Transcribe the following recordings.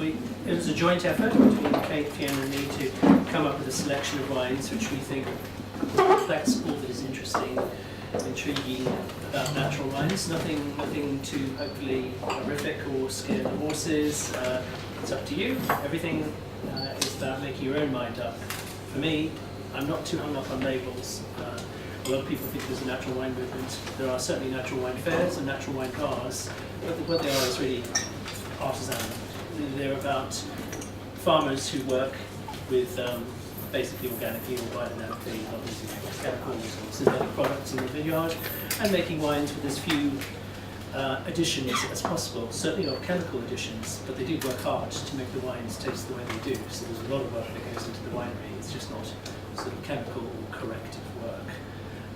it was a joint effort between Kate, Fiona and me to come up with a selection of wines which we think reflects all that is interesting, intriguing about natural wines. Nothing too hopefully horrific or scare the horses. It's up to you. Everything is about making your own mind up. For me, I'm not too hung up on labels. A lot of people think there's a natural wine movement. There are certainly natural wine fairs and natural wine bars, but what they are is really artisanal. They're about farmers who work with basically organically or biodynamically, not using chemicals or synthetic products in the vineyard, and making wines with as few additions as possible. Certainly not chemical additions, but they do work hard to make the wines taste the way they do. So there's a lot of work that goes into the winery. It's just not sort of chemical or corrective work.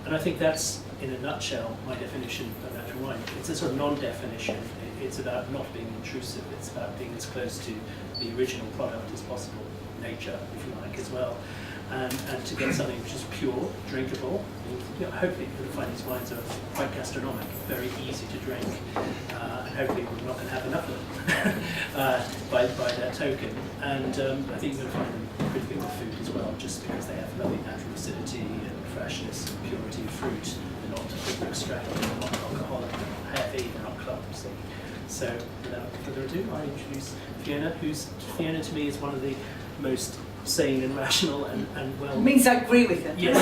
And I think that's, in a nutshell, my definition of natural wine. It's a sort of non-definition. It's about not being intrusive. It's about being as close to the original product as possible, nature, if you like, as well. And to get something which is pure, drinkable. Hopefully you're going to find these wines are quite gastronomic, very easy to drink, and hopefully we're not going to have enough of them by that token. And I think you're going to find them pretty good with food as well, just because they have lovely natural acidity and freshness and purity of fruit. They're not extracted, they're not alcoholic, they're not heavy, they're not clumsy. So without further ado, I introduce Fiona, Fiona to me is one of the most sane and rational and well... It means I agree with it. Yes,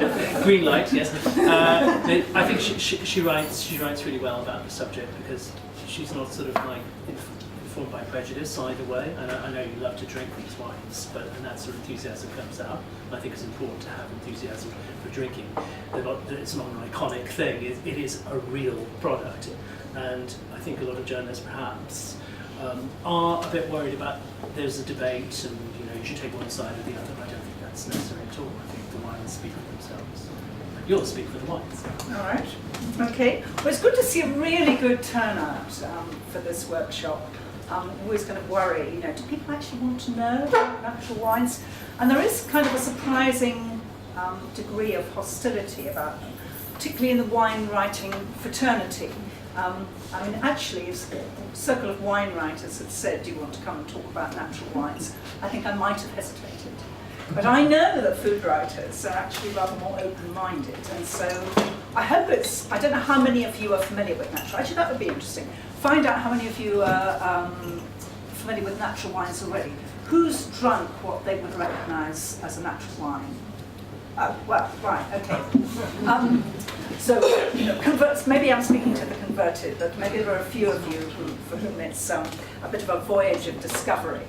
yes. Green light, yes. I think she writes really well about the subject because she's not sort of like informed by prejudice either way. And I know you love to drink these wines, and that sort of enthusiasm comes out. I think it's important to have enthusiasm for drinking. It's not an iconic thing, it is a real product. And I think a lot of journalists perhaps are a bit worried about there's a debate and you should take one side or the other. I don't think that's necessary at all. I think the wines speak for themselves. You'll speak for the wines. All right. Okay. Well, it's good to see a really good turnout for this workshop. I'm always kind of worry, do people actually want to know about natural wines? And there is kind of a surprising degree of hostility about them, particularly in the wine writing fraternity. I mean, actually, if the Circle of Wine Writers had said, do you want to come and talk about natural wines, I think I might have hesitated. But I know that food writers are actually rather more open-minded, and so I hope I don't know how many of you are familiar with natural. Actually, that would be interesting. Find out how many of you are familiar with natural wines already. Who's drunk what they would recognise as a natural wine? Oh, well, right, okay. So, converts, maybe I'm speaking to the converted, but maybe there are a few of you for whom it's a bit of a voyage of discovery.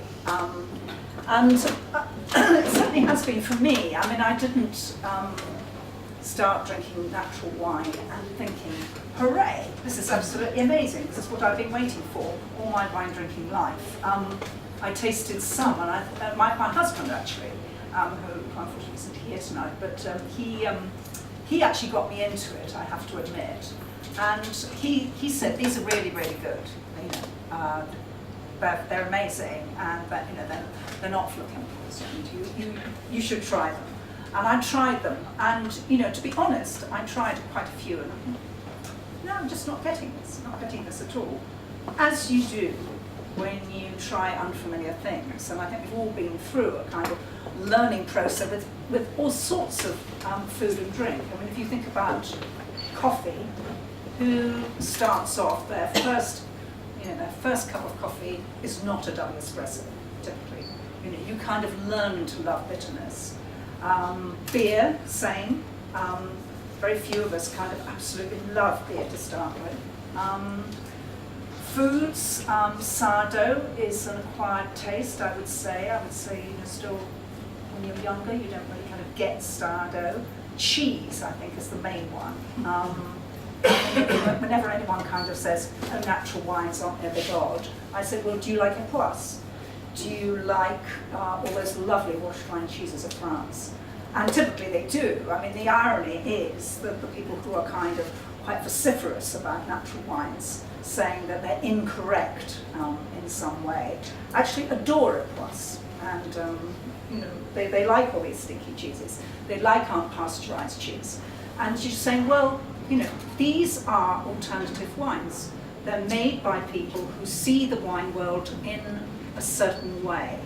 And it certainly has been for me. I mean, I didn't start drinking natural wine and thinking, hooray, this is absolutely amazing, this is what I've been waiting for all my wine drinking life. I tasted some, and my husband actually, who unfortunately isn't here tonight, but he actually got me into it, I have to admit. And he said, these are really, really good. They're amazing, and they're not flippant poisoned. You should try them. And I tried them, and to be honest, I tried quite a few, and I thought, no, I'm just not getting this at all. As you do when you try unfamiliar things, and I think we've all been through a kind of learning process with all sorts of food and drink. I mean, if you think about coffee, who starts off their first cup of coffee is not a double espresso, typically. You kind of learn to love bitterness. Beer, same. Very few of us kind of absolutely love beer to start with. Foods, sourdough is an acquired taste, I would say. Still, when you're younger, you don't really kind of get sourdough. Cheese, I think, is the main one. Whenever anyone kind of says, oh, natural wines aren't ever God, I say, well, do you like Ecosse? Do you like all those lovely washed wine cheeses of France? And typically they do. I mean, the irony is that the people who are kind of quite vociferous about natural wines, saying that they're incorrect in some way, actually adore Ecosse. And they like all these stinky cheeses. They like unpasteurized cheese. And you're saying, well, these are alternative wines. they're made by people who see the wine world in a certain way.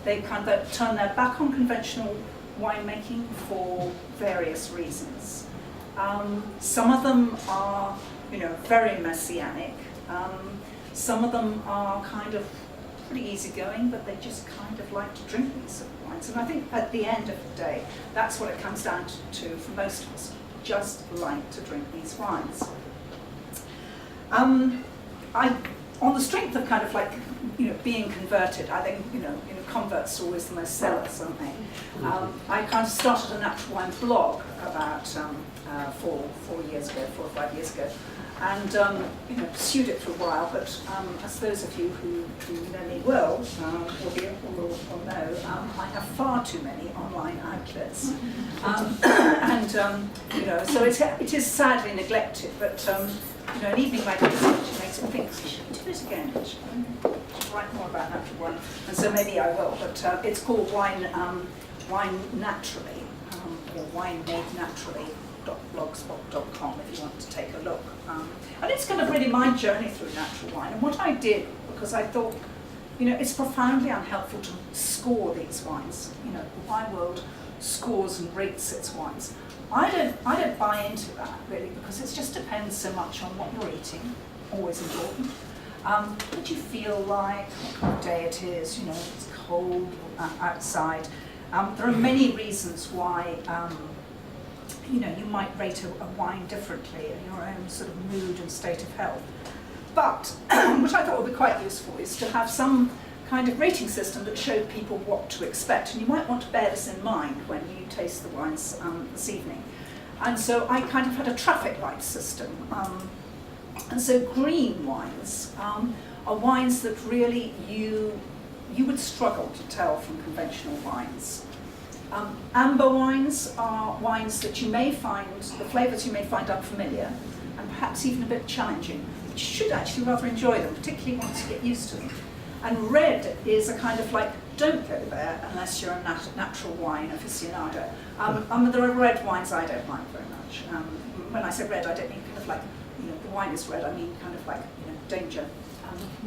They kind of turn their back on conventional winemaking for various reasons. Some of them are, very messianic. Some of them are kind of pretty easygoing, but they just kind of like to drink these sort of wines. And I think at the end of the day, that's what it comes down to for most of us. Just like to drink these wines. On the strength of kind of like, being converted, I think, converts are always the most zealous, aren't they? I kind of started a natural wine blog about 4 or 5 years ago, and pursued it for a while. But as those of you who know me well will know, I have far too many online outlets, so it is sadly neglected. But an evening like this actually makes me think, should I do it again? Should I write more about natural wine? And so maybe I will. But it's called Wine Naturally, or Wine Made Naturally. blogspot.com if you want to take a look. And it's kind of really my journey through natural wine. And what I did, because I thought, it's profoundly unhelpful to score these wines. The wine world scores and rates its wines. I don't buy into that really, because it just depends so much on what you're eating, always important. What you feel like, what kind of day it is, it's cold outside. There are many reasons why you might rate a wine differently in your own sort of mood and state of health. But what I thought would be quite useful is to have some kind of rating system that showed people what to expect. And you might want to bear this in mind when you taste the wines this evening. And so I kind of had a traffic light system. And so green wines are wines that really you would struggle to tell from conventional wines. Amber wines are wines that you may find, the flavours you may find unfamiliar and perhaps even a bit challenging. But you should actually rather enjoy them, particularly once you get used to them. And red is a kind of like, don't go there unless you're a natural wine aficionado. There are red wines I don't like very much. When I say red, I don't mean kind of like, the wine is red, I mean kind of like, danger,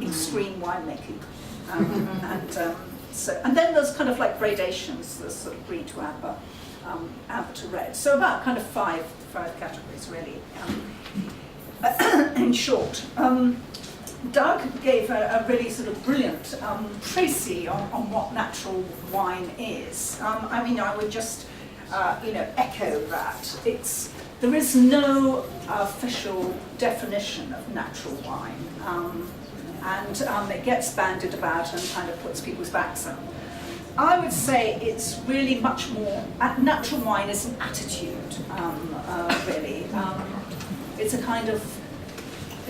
extreme winemaking. And then there's kind of like gradations, there's sort of green to amber, amber to red. So about kind of five categories really, in short. Doug gave a really sort of brilliant précis on what natural wine is. I would just echo that. There is no official definition of natural wine. And it gets bandied about and kind of puts people's backs up. I would say it's really much more, natural wine is an attitude, really. It's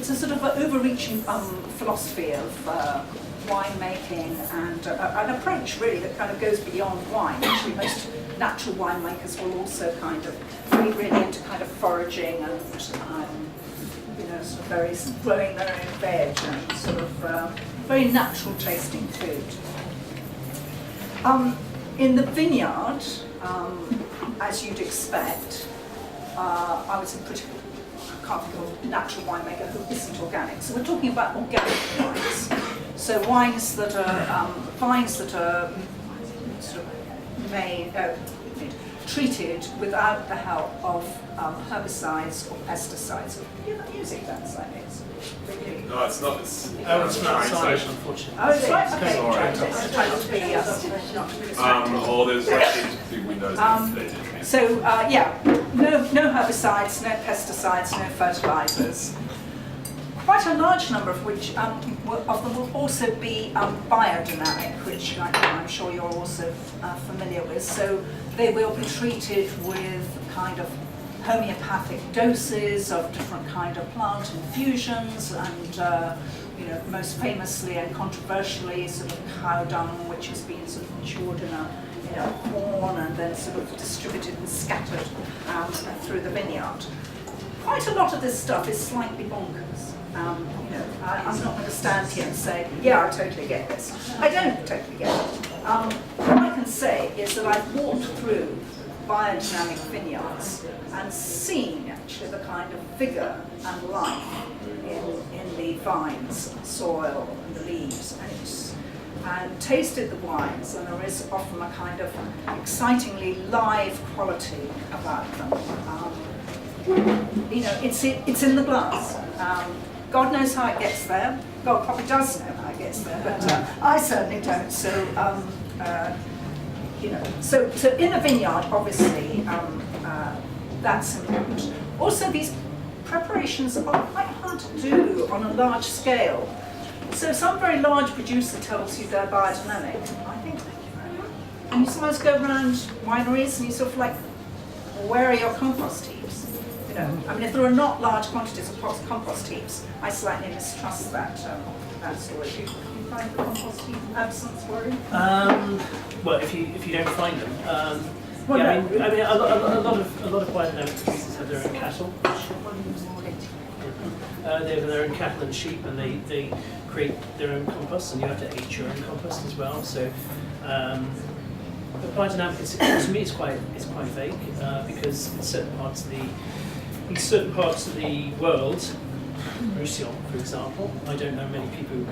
a sort of an overreaching philosophy of winemaking and an approach really that kind of goes beyond wine. Actually, most natural winemakers will also kind of be really into kind of foraging and sort of very growing their own veg and sort of very natural tasting food. In the vineyard, as you'd expect, I was I can't think of a natural winemaker who isn't organic. So we're talking about organic wines. So wines that are vines that are sort of treated without the help of herbicides or pesticides. You're not using that slightly. No, it's not. It's not sorry, unfortunately. Oh, it's right. Okay. Sorry. Try not to be distracting. Oh, there's like these big windows. No herbicides, no pesticides, no fertilizers. Quite a large number of which of them will also be biodynamic, which I'm sure you're also familiar with. So they will be treated with kind of homeopathic doses of different kind of plant infusions, and most famously and controversially, sort of cow dung, which has been sort of matured in a horn and then sort of distributed and scattered through the vineyard. Quite a lot of this stuff is slightly bonkers. I'm not going to stand here and say, yeah, I totally get this. I don't totally get it. What I can say is that I've walked through biodynamic vineyards and seen actually the kind of vigour and life in the vines, soil and the leaves, and tasted the wines, and there is often a kind of excitingly live quality about them. It's in the glass. God knows how it gets there. God probably does know how it gets there, but I certainly don't. So in a vineyard, obviously, that's important. Also, these preparations are quite hard to do on a large scale. So some very large producer tells you they're biodynamic. I think, and you sometimes go around wineries and you sort of like, where are your compost heaps? If there are not large quantities of compost heaps, I slightly mistrust that story. Do you find the compost heap absence worrying? Well, if you don't find them, Well, yeah, no. a lot of biodynamic producers have their own cattle. They have their own cattle and sheep, and they create their own compost, and you have to eat your own compost as well. So, but biodynamic to me is quite vague because in certain parts of the world, Roussillon, for example, I don't know many people who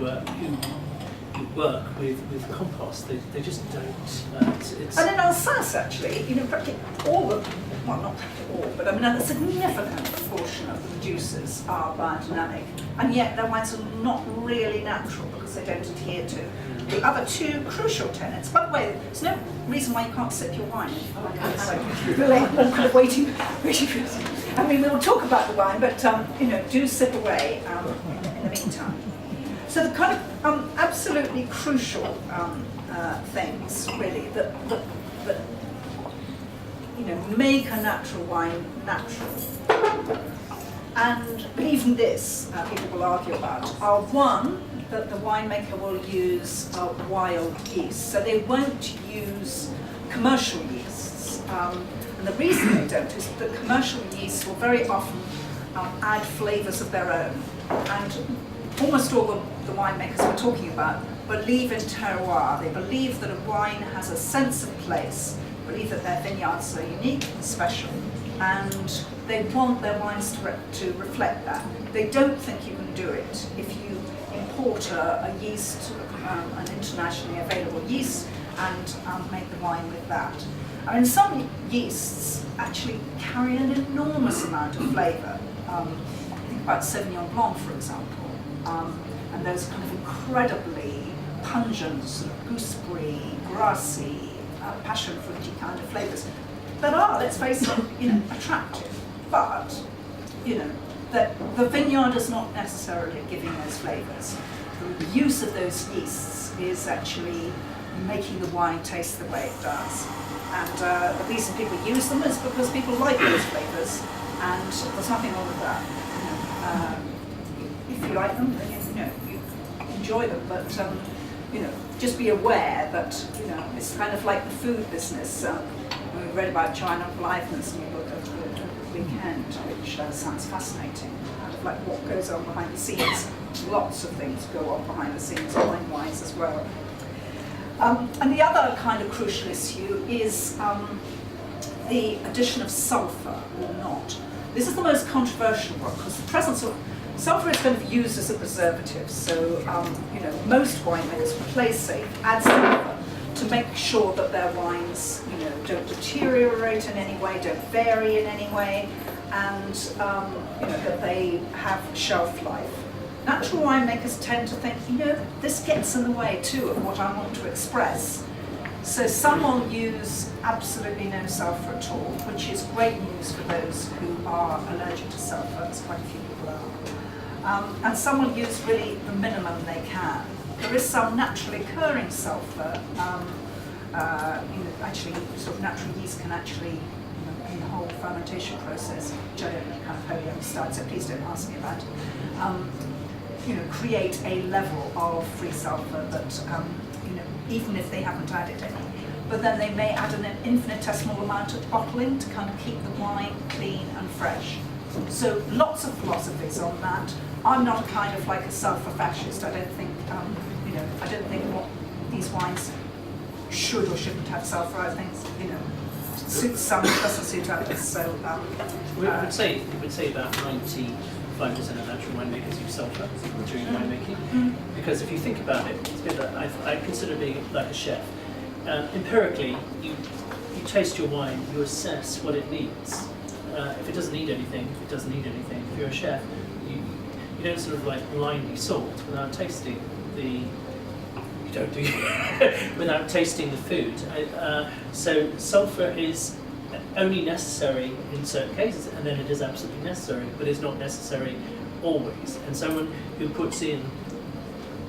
work with compost. They just don't. And in Alsace, actually, practically all the, well, not practically all, but a significant proportion of the producers are biodynamic, and yet their wines are not really natural because they don't adhere to the other two crucial tenets. By the way, there's no reason why you can't sip your wine. Kind of waiting for it. We'll talk about the wine, but do sip away in the meantime. So the kind of absolutely crucial things, really, that make a natural wine natural. But even this, people will argue about, are one, that the winemaker will use wild yeast. So they won't use commercial yeasts. And the reason they don't is that commercial yeasts will very often add flavours of their own. And almost all the winemakers we're talking about believe in terroir. They believe that a wine has a sense of place, believe that their vineyards are unique and special, and they want their wines to reflect that. They don't think you can do it if you import a yeast, an internationally available yeast, and make the wine with that. Some yeasts actually carry an enormous amount of flavour. Think about Sauvignon Blanc, for example, and those kind of incredibly pungent, sort of gooseberry, grassy, passion fruity kind of flavours that are, let's face it, attractive. But that the vineyard is not necessarily giving those flavours. The use of those yeasts is actually making the wine taste the way it does. And the reason people use them is because people like those flavours, and there's nothing wrong with that. If you like them, then you enjoy them. But just be aware that it's kind of like the food business. We read about China Blythen's new book over the weekend, which sounds fascinating. Kind of like what goes on behind the scenes. Lots of things go on behind the scenes, wine-wise as well. And the other kind of crucial issue is the addition of sulphur or not. This is the most controversial one because the presence of sulphur is kind of used as a preservative. So most winemakers, to play safe, add sulphur to make sure that their wines don't deteriorate in any way, don't vary in any way, and that they have shelf life. Natural winemakers tend to think, this gets in the way too of what I want to express. So some will use absolutely no sulphur at all, which is great news for those who are allergic to sulphur, as quite a few people are. And some will use really the minimum they can. There is some naturally occurring sulphur. Actually, sort of natural yeast can actually, in the whole fermentation process, which I don't kind of wholly understand, so please don't ask me about it. Create a level of free sulphur that, even if they haven't added any. But then they may add an infinitesimal amount of bottling to kind of keep the wine clean and fresh. So lots of philosophies on that. I'm not kind of like a sulphur fascist. I don't think, I don't think what these wines should or shouldn't have sulphur. I think, suits some, doesn't suit others. So We would say about 95% of natural winemakers use sulphur during winemaking, because if you think about it, it's a bit like, I consider being like a chef. Empirically, you taste your wine, you assess what it needs. If it doesn't need anything, it doesn't need anything. If you're a chef, you don't sort of like blindly salt without tasting the. You don't do without tasting the food. So sulphur is only necessary in certain cases, and then it is absolutely necessary, but it's not necessary always. And someone who puts in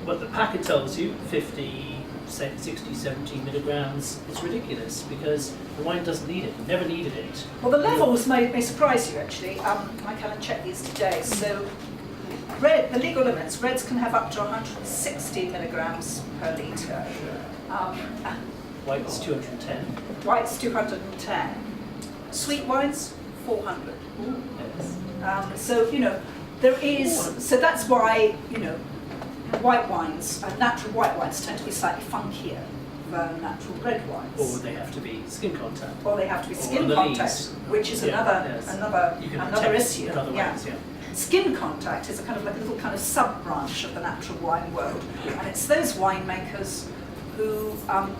what the packet tells you, 50, 60, 70 milligrams, it's ridiculous because the wine doesn't need it, never needed it. well, the levels may surprise you actually. I kind of checked these today. So the legal limits, reds can have up to 160 milligrams per litre. White's 210. White's 210. Sweet wines, 400. Yes. So, there is, so that's why, white wines, natural white wines tend to be slightly funkier than natural red wines. Or they have to be skin contact. Or they have to be Or skin the contact, leaves. which is Yes. another You can another protect issue. in other ways, yeah. Skin contact is a kind of like a little kind of sub-branch of the natural wine world, and it's those winemakers who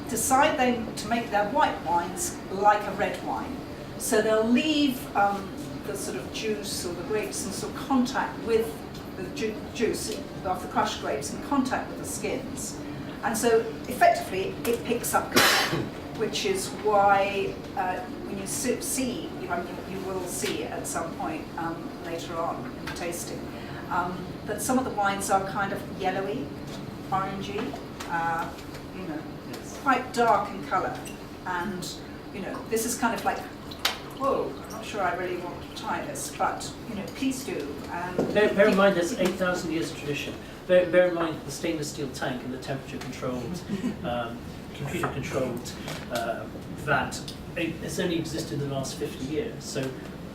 decide to make their white wines like a red wine. So they'll leave the sort of juice or the grapes in sort of contact with the juice of the crushed grapes in contact with the skins. And so effectively it picks up colour, which is why when you see, you will see at some point later on in the tasting, that some of the wines are kind of yellowy, orangey, quite dark in colour. And, this is kind of like, whoa, I'm not sure I really want to try this, but, please do. Bear in mind there's 8,000 years of tradition. Bear in mind the stainless steel tank and the temperature controlled, computer controlled vat. It's only existed in the last 50 years. So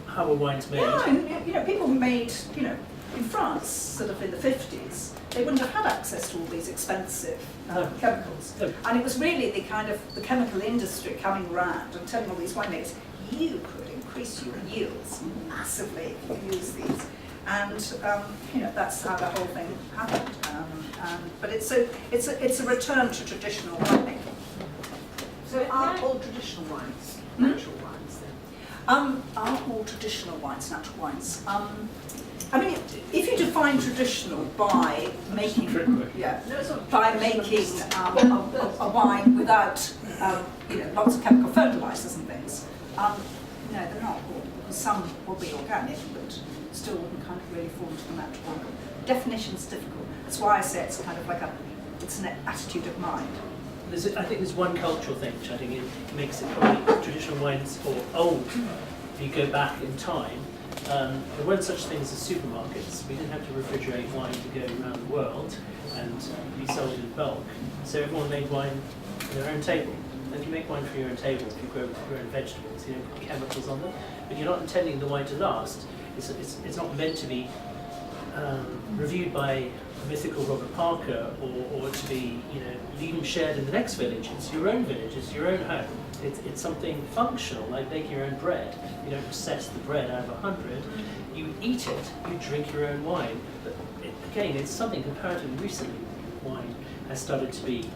how are wines made? Yeah, and people made, in France, sort of in the 50s, they wouldn't have had access to all these expensive chemicals. No. And it was really the chemical industry coming around and telling all these winemakers, you could increase your yields massively if you use these. And that's how the whole thing happened. But it's a return to traditional winemaking. So are all traditional wines natural wines then? Are all traditional wines natural wines? I mean, if you define traditional by making, by making a wine without, lots of chemical fertilizers and things, no, they're not all. Some will be organic, but still wouldn't kind of really fall into the natural one. Definition's difficult. That's why I say it's kind of like it's an attitude of mind. I think there's one cultural thing which I think it makes it probably traditional wines or old. If you go back in time, there weren't such things as supermarkets. We didn't have to refrigerate wine to go around the world and be sold in bulk. So everyone made wine for their own table. And you make wine for your own table if you grow your own vegetables. You don't put chemicals on them, but you're not intending the wine to last. It's not meant to be reviewed by a mythical Robert Parker or to be even shared in the next village. It's your own village. It's your own home. It's something functional, like making your own bread. You don't process the bread out of 100. You eat it. You drink your own wine. But again, it's something comparatively recently. Wine has started to be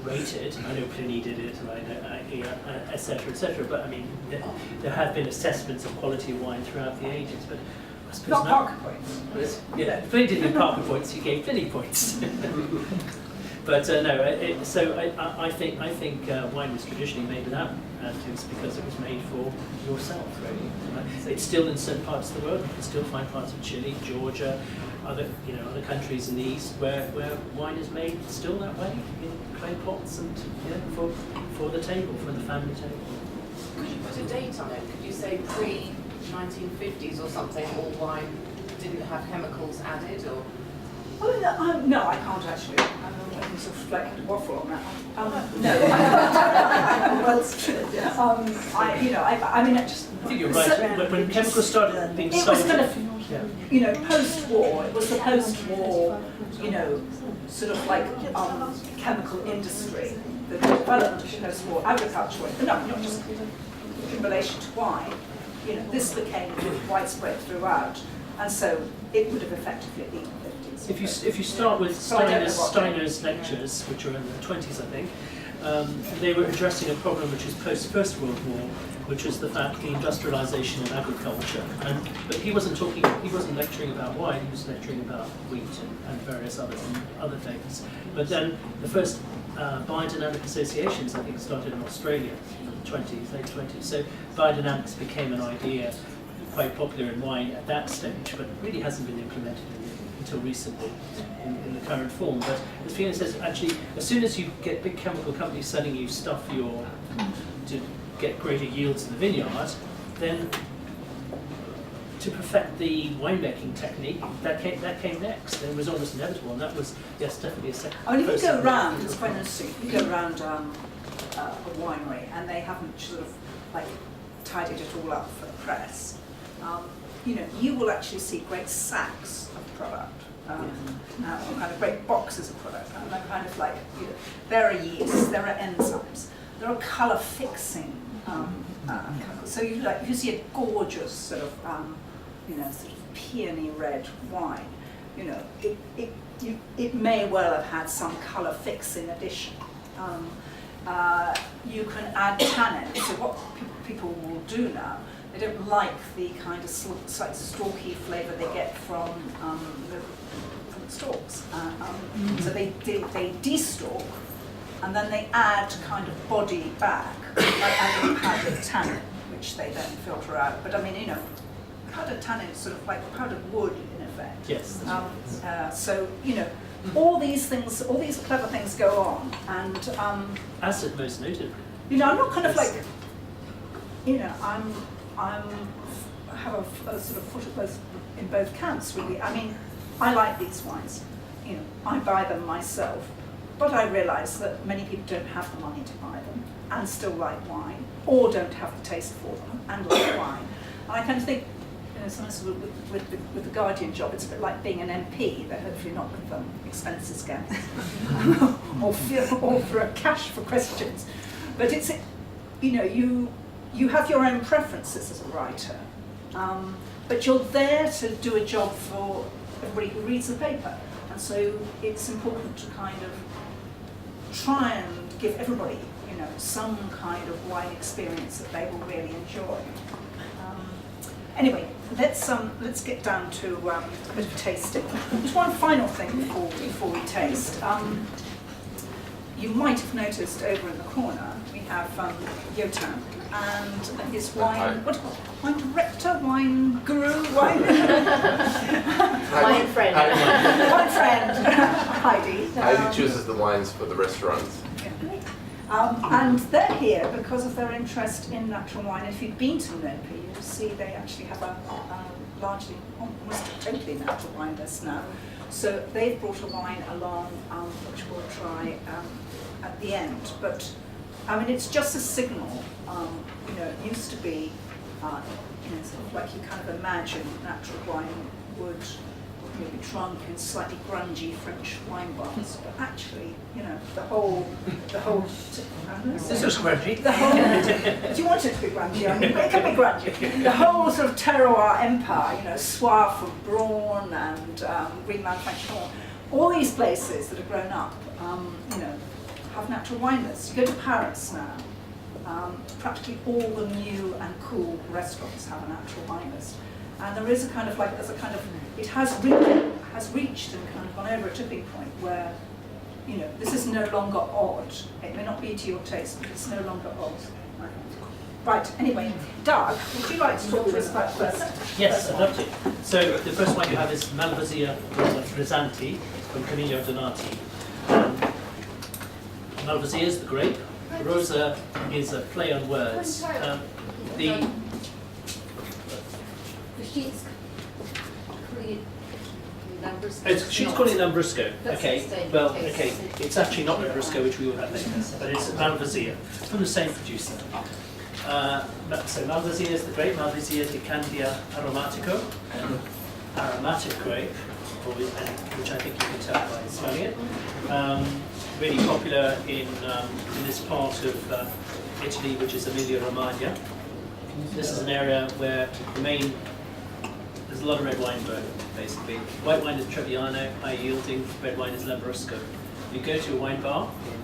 rated. I know Pliny did it, and I know, etc., etc. But I mean, there have been assessments of quality of wine throughout the ages. But I suppose Not Parker points. Yeah, Pliny didn't give Parker points. He gave Pliny points. But no. So I think wine was traditionally made without additives because it was made for yourself. Really, it's still in certain parts of the world. You can still find parts of Chile, Georgia, other countries in the east where wine is made still that way in clay pots and for the table, for the family table. Could you put a date on it? Could you say pre-1950s or something, all wine didn't have chemicals added, or? Well, no, I can't actually. I can sort of like waffle on that one. No. Well, it's true. I mean, I think you're right. When chemicals started being sold, it was kind of, post-war. It was the post-war, sort of like chemical industry, the development of post-war agriculture. No, not just in relation to wine, you know, this became widespread throughout, and so it would have effectively been the 50s. If you start with So I don't know what- Steiner's lectures, which are in the 20s, I think, they were addressing a problem which was post First World War, which was the fact the industrialisation of agriculture. But he wasn't lecturing about wine. He was lecturing about wheat and various other things. But then the first biodynamic associations, I think, started in Australia in the 20s, late 20s. So biodynamics became an idea quite popular in wine at that stage, but really hasn't been implemented until recently in the current form. But as Fiona says, actually, as soon as you get big chemical companies selling you stuff to get greater yields in the vineyard, then to perfect the winemaking technique, that came next. It was almost inevitable, and that was, yes, definitely a second. I mean, if you go around, it's quite interesting. You go around a winery and they haven't sort of like tidied it all up for the press. You know, you will actually see great sacks of product, or kind of great boxes of product, and they're kind of like, you know, there are yeasts, there are enzymes, there are colour fixing. So you see a gorgeous sort of, you know, sort of peony red wine. You know, it may well have had some colour fixing addition. You can add tannin. So what people will do now, they don't like the kind of slightly stalky flavour they get from the stalks. So they de-stalk, and then they add kind of body back by adding powdered tannin, which they then filter out. But I mean, you know, powdered tannin is sort of like powdered wood in effect. Yes. So, you know, all these things, all these clever things go on, and Acid most notably. you know, I'm not kind of like, you know, I have a sort of foot of both in both camps really. I mean, I like these wines, you know, I buy them myself, but I realise that many people don't have the money to buy them and still like wine, or don't have the taste for them and like wine. And I kind of think, you know, sometimes with the Guardian job, it's a bit like being an MP. They're hopefully not with expenses scams or for a cash for questions. But it's, you know, you have your own preferences as a writer, but you're there to do a job for everybody who reads the paper. And so it's important to kind of try and give everybody, you know, some kind of wine experience that they will really enjoy. Anyway, let's get down to a bit of tasting. Just one final thing before we taste. You might have noticed over in the corner we have Yotam and his wine. What? Wine director, wine guru, wine. Wine friend. Wine friend, Heidi. Heidi chooses the wines for the restaurants. And they're here because of their interest in natural wine. If you've been to Nopi, you'll see they actually have a largely, almost totally natural wine list now. So they've brought a wine along, which we'll try at the end. But I mean, it's just a signal. You know, it used to be, you know, sort of like you kind of imagine natural wine would be drunk in slightly grungy French wine bars, but actually, you know, the whole. This was grungy. The whole. Do you want it to be grungy? I mean, it can be grungy. The whole sort of terroir empire, you know, Soif and Braun and Green Manufacturing, all these places that have grown up, you know, have natural wine lists. You go to Paris now. Practically all the new and cool restaurants have a natural wine list. And there is a kind of like, there's a kind of, it has reached and kind of gone over a tipping point where, you know, this is no longer odd. It may not be to your taste, but it's no longer odd. Right, anyway, Doug, would you like to talk to us about first? Yes, I'd love to. So the first one you have is Malvasia Frizzanti from Camillo Donati. Malvasia is the grape. Rosa is a play on words. She's calling it Lambrusco. Okay, well, okay, it's actually not Lambrusco, which we will have later, but it's Malvasia from the same producer. So Malvasia is the grape, Malvasia de Candia aromatico, an aromatic grape, which I think you can tell by smelling it. Really popular in this part of Italy, which is Emilia-Romagna. This is an area where there's a lot of red wine grown, basically. White wine is Trebbiano, high yielding, red wine is Lambrusco. You go to a wine bar in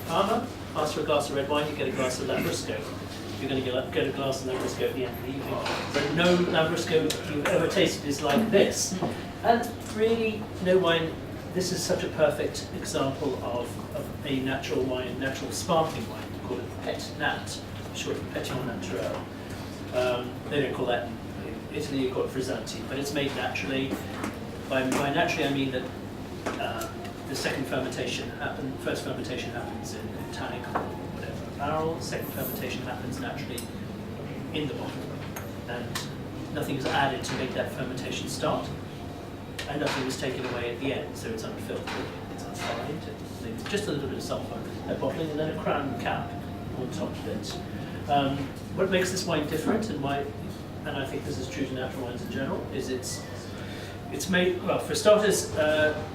Parma, ask for a glass of red wine, you get a glass of Lambrusco. You're going to get a glass of Lambrusco at the end of the evening. But no Lambrusco you've ever tasted is like this. And really, no wine, this is such a perfect example of a natural wine, natural sparkling wine, called a Pet Nat, short for Petit Naturel. They don't call that in Italy, you call it Frizzanti, but it's made naturally. By naturally, I mean that the second fermentation first fermentation happens in a tank or whatever, a barrel. Second fermentation happens naturally in the bottle, and nothing is added to make that fermentation start, and nothing is taken away at the end, so it's unfiltered, it's unslide, and just a little bit of sulphur at bottling, and then a crown cap on top of it. What makes this wine different, and why, and I think this is true to natural wines in general, is it's made, well, for starters,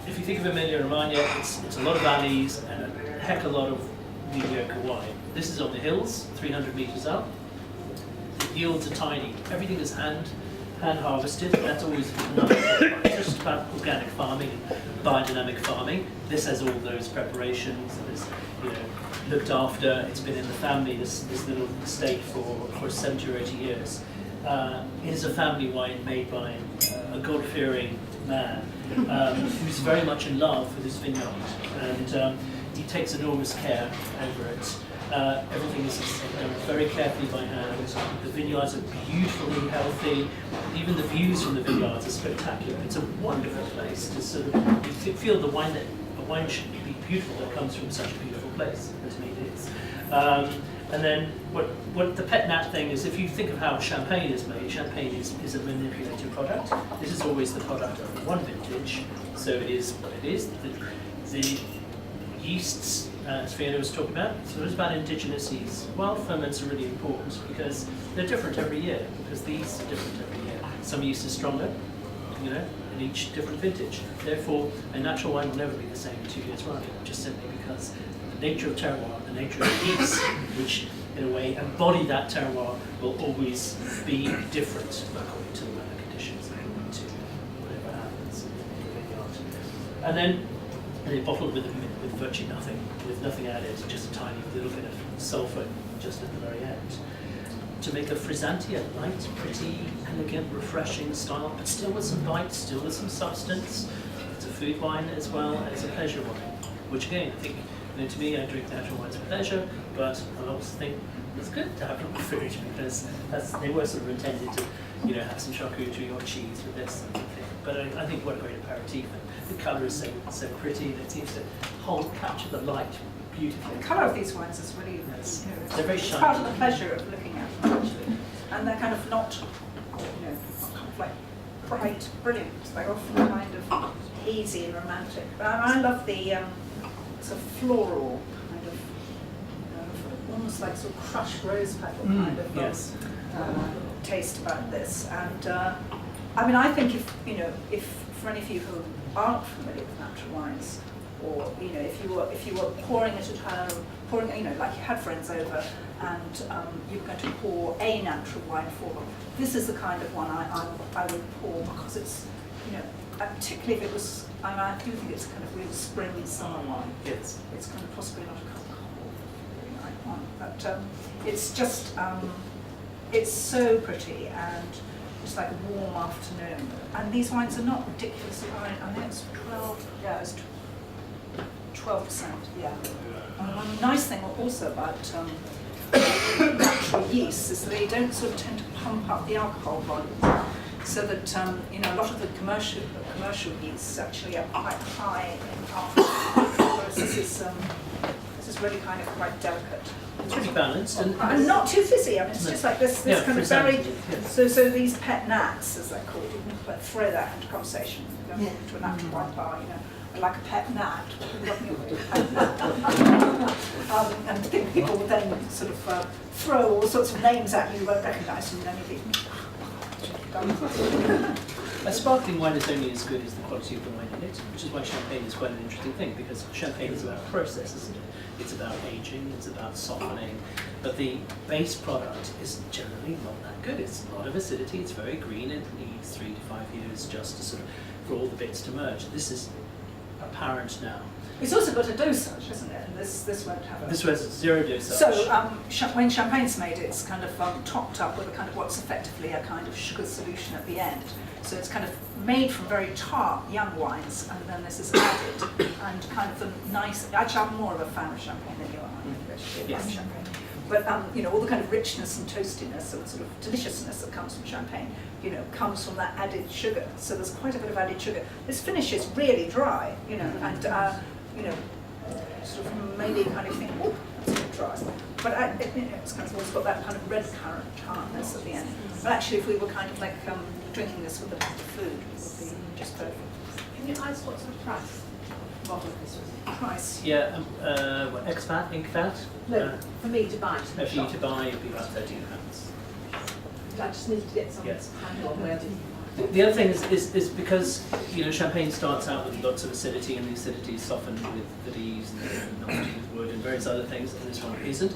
if you think of Emilia-Romagna, it's a lot of valleys and a heck of a lot of mediocre wine. This is on the hills, 300 meters up. The yields are tiny. Everything is hand harvested. That's always another thing. It's just about organic farming and biodynamic farming. This has all those preparations and is, looked after. It's been in the family, this little estate for 70 or 80 years. It is a family wine made by a God-fearing man who's very much in love with his vineyard, and he takes enormous care over it. Everything is done very carefully by hand. The vineyards are beautifully healthy. Even the views from the vineyards are spectacular. It's a wonderful place to sort of, you feel the wine that a wine should be beautiful that comes from such a beautiful place, and to me it is. And then what the Pet Nat thing is, if you think of how champagne is made, champagne is a manipulated product. This is always the product of one vintage, so it is what it is. The yeasts, as Fiona was talking about, so it's about indigenous yeasts. Wild ferments are really important because they're different every year, because the yeasts are different every year. Some yeast is stronger, in each different vintage. Therefore, a natural wine will never be the same in 2 years running, just simply because the nature of terroir, the nature of the yeast, which in a way embody that terroir, will always be different according to the weather conditions, according to whatever happens in the vineyard. And then they bottled with virtually nothing, with nothing added, just a tiny little bit of sulphur just at the very end. To make a frizzanti, a light, pretty, elegant, refreshing style, but still with some bite, still with some substance. It's a food wine as well as a pleasure wine, which again, I think, to me, I drink natural wines for pleasure, but I also think it's good to have them with food, because they were sort of intended to, have some charcuterie or cheese with this sort of thing. But I think what a great aperitif, and the colour is so pretty, and it seems to capture the light beautifully. The colour of these wines is really, they're very it's shiny. part of the pleasure of looking at them, actually. And they're kind of not, kind of like bright, brilliant. They're often kind of hazy and romantic. But I love the sort of floral kind of, almost like sort of crushed rose petal kind of yes. Taste about this. And I think if for any of you who aren't familiar with natural wines, or if you were pouring it at home, like you had friends over, and you were going to pour a natural wine for them, this is the kind of one I would pour, because it's particularly if it was, I do think it's kind of real spring summer wine. Yes. It's kind of possibly not a cold, really nice one, but it's just it's so pretty, and it's like a warm afternoon. And these wines are not ridiculously high. I think it's 12. Yeah, it's 12%. Yeah. And one nice thing also about natural yeasts is that they don't sort of tend to pump up the alcohol volume, so that a lot of the commercial yeasts actually are quite high in alcohol, whereas this is really kind of quite delicate. It's really balanced. And not too fizzy. It's just like this kind of very. Yes. So these pet nats, as they're called, you can like throw that into conversation. You go to a natural wine bar, I like a pet nat. And I think people will then sort of throw all sorts of names at you won't recognise them, and then you think, A sparkling wine is only as good as the quality of the wine in it, which is why champagne is quite an interesting thing, because champagne is about process, isn't it? It's about aging, it's about softening, but the base product is generally not that good. It's a lot of acidity, it's very green, it needs 3 to 5 years just to sort of, for all the bits to merge. This is apparent now. It's also got a dosage, isn't it? And this won't have a... This was 0 dosage. So when champagne's made, it's kind of topped up with a kind of what's effectively a kind of sugar solution at the end. So it's kind of made from very tart young wines, and then this is added, and kind of the nice. Actually, I'm more of a fan of champagne than you are. I'm actually a fan of champagne. But you know, all the kind of richness and toastiness and sort of deliciousness that comes from champagne, you know, comes from that added sugar. So there's quite a bit of added sugar. This finish is really dry, you know, and you know, sort of maybe kind of think, oh, that's a bit dry. But you know, it's kind of always got that kind of red currant tartness at the end. But actually, if we were kind of like drinking this with a bit of food, it would be just perfect. Can you ask what sort of price bottle this was? Price. Yeah, what, expat, inkvat? No, for me to buy. For you to buy, it'd be about £13. I just needed to get some Yes. handle on where The other thing is because, you know, champagne starts out with lots of acidity, and the acidity is softened with the leaves and not with wood and various other things, and this one isn't.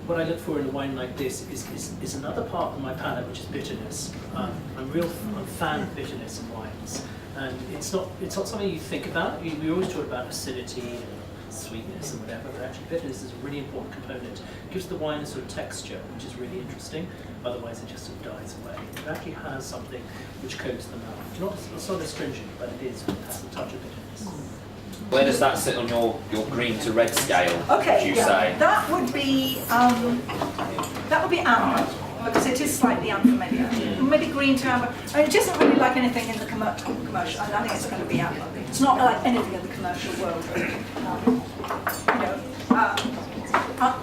What I look for in a wine like this is another part of my palate, which is bitterness. I'm a fan of bitterness in wines, and it's not something you think about. We always talk about acidity and sweetness and whatever, but actually bitterness is a really important component. It gives the wine a sort of texture, which is really interesting. Otherwise, it just sort of dies away. It actually has something which coats the mouth. It's not astringent, but it has a touch of bitterness. Where does that sit on your green to red scale, Okay, would you yeah, say? that would be amber, because it is slightly unfamiliar. Maybe green to amber. I mean, it doesn't really like anything in the commercial. I think it's going to be amber. It's not like anything in the commercial world. You know,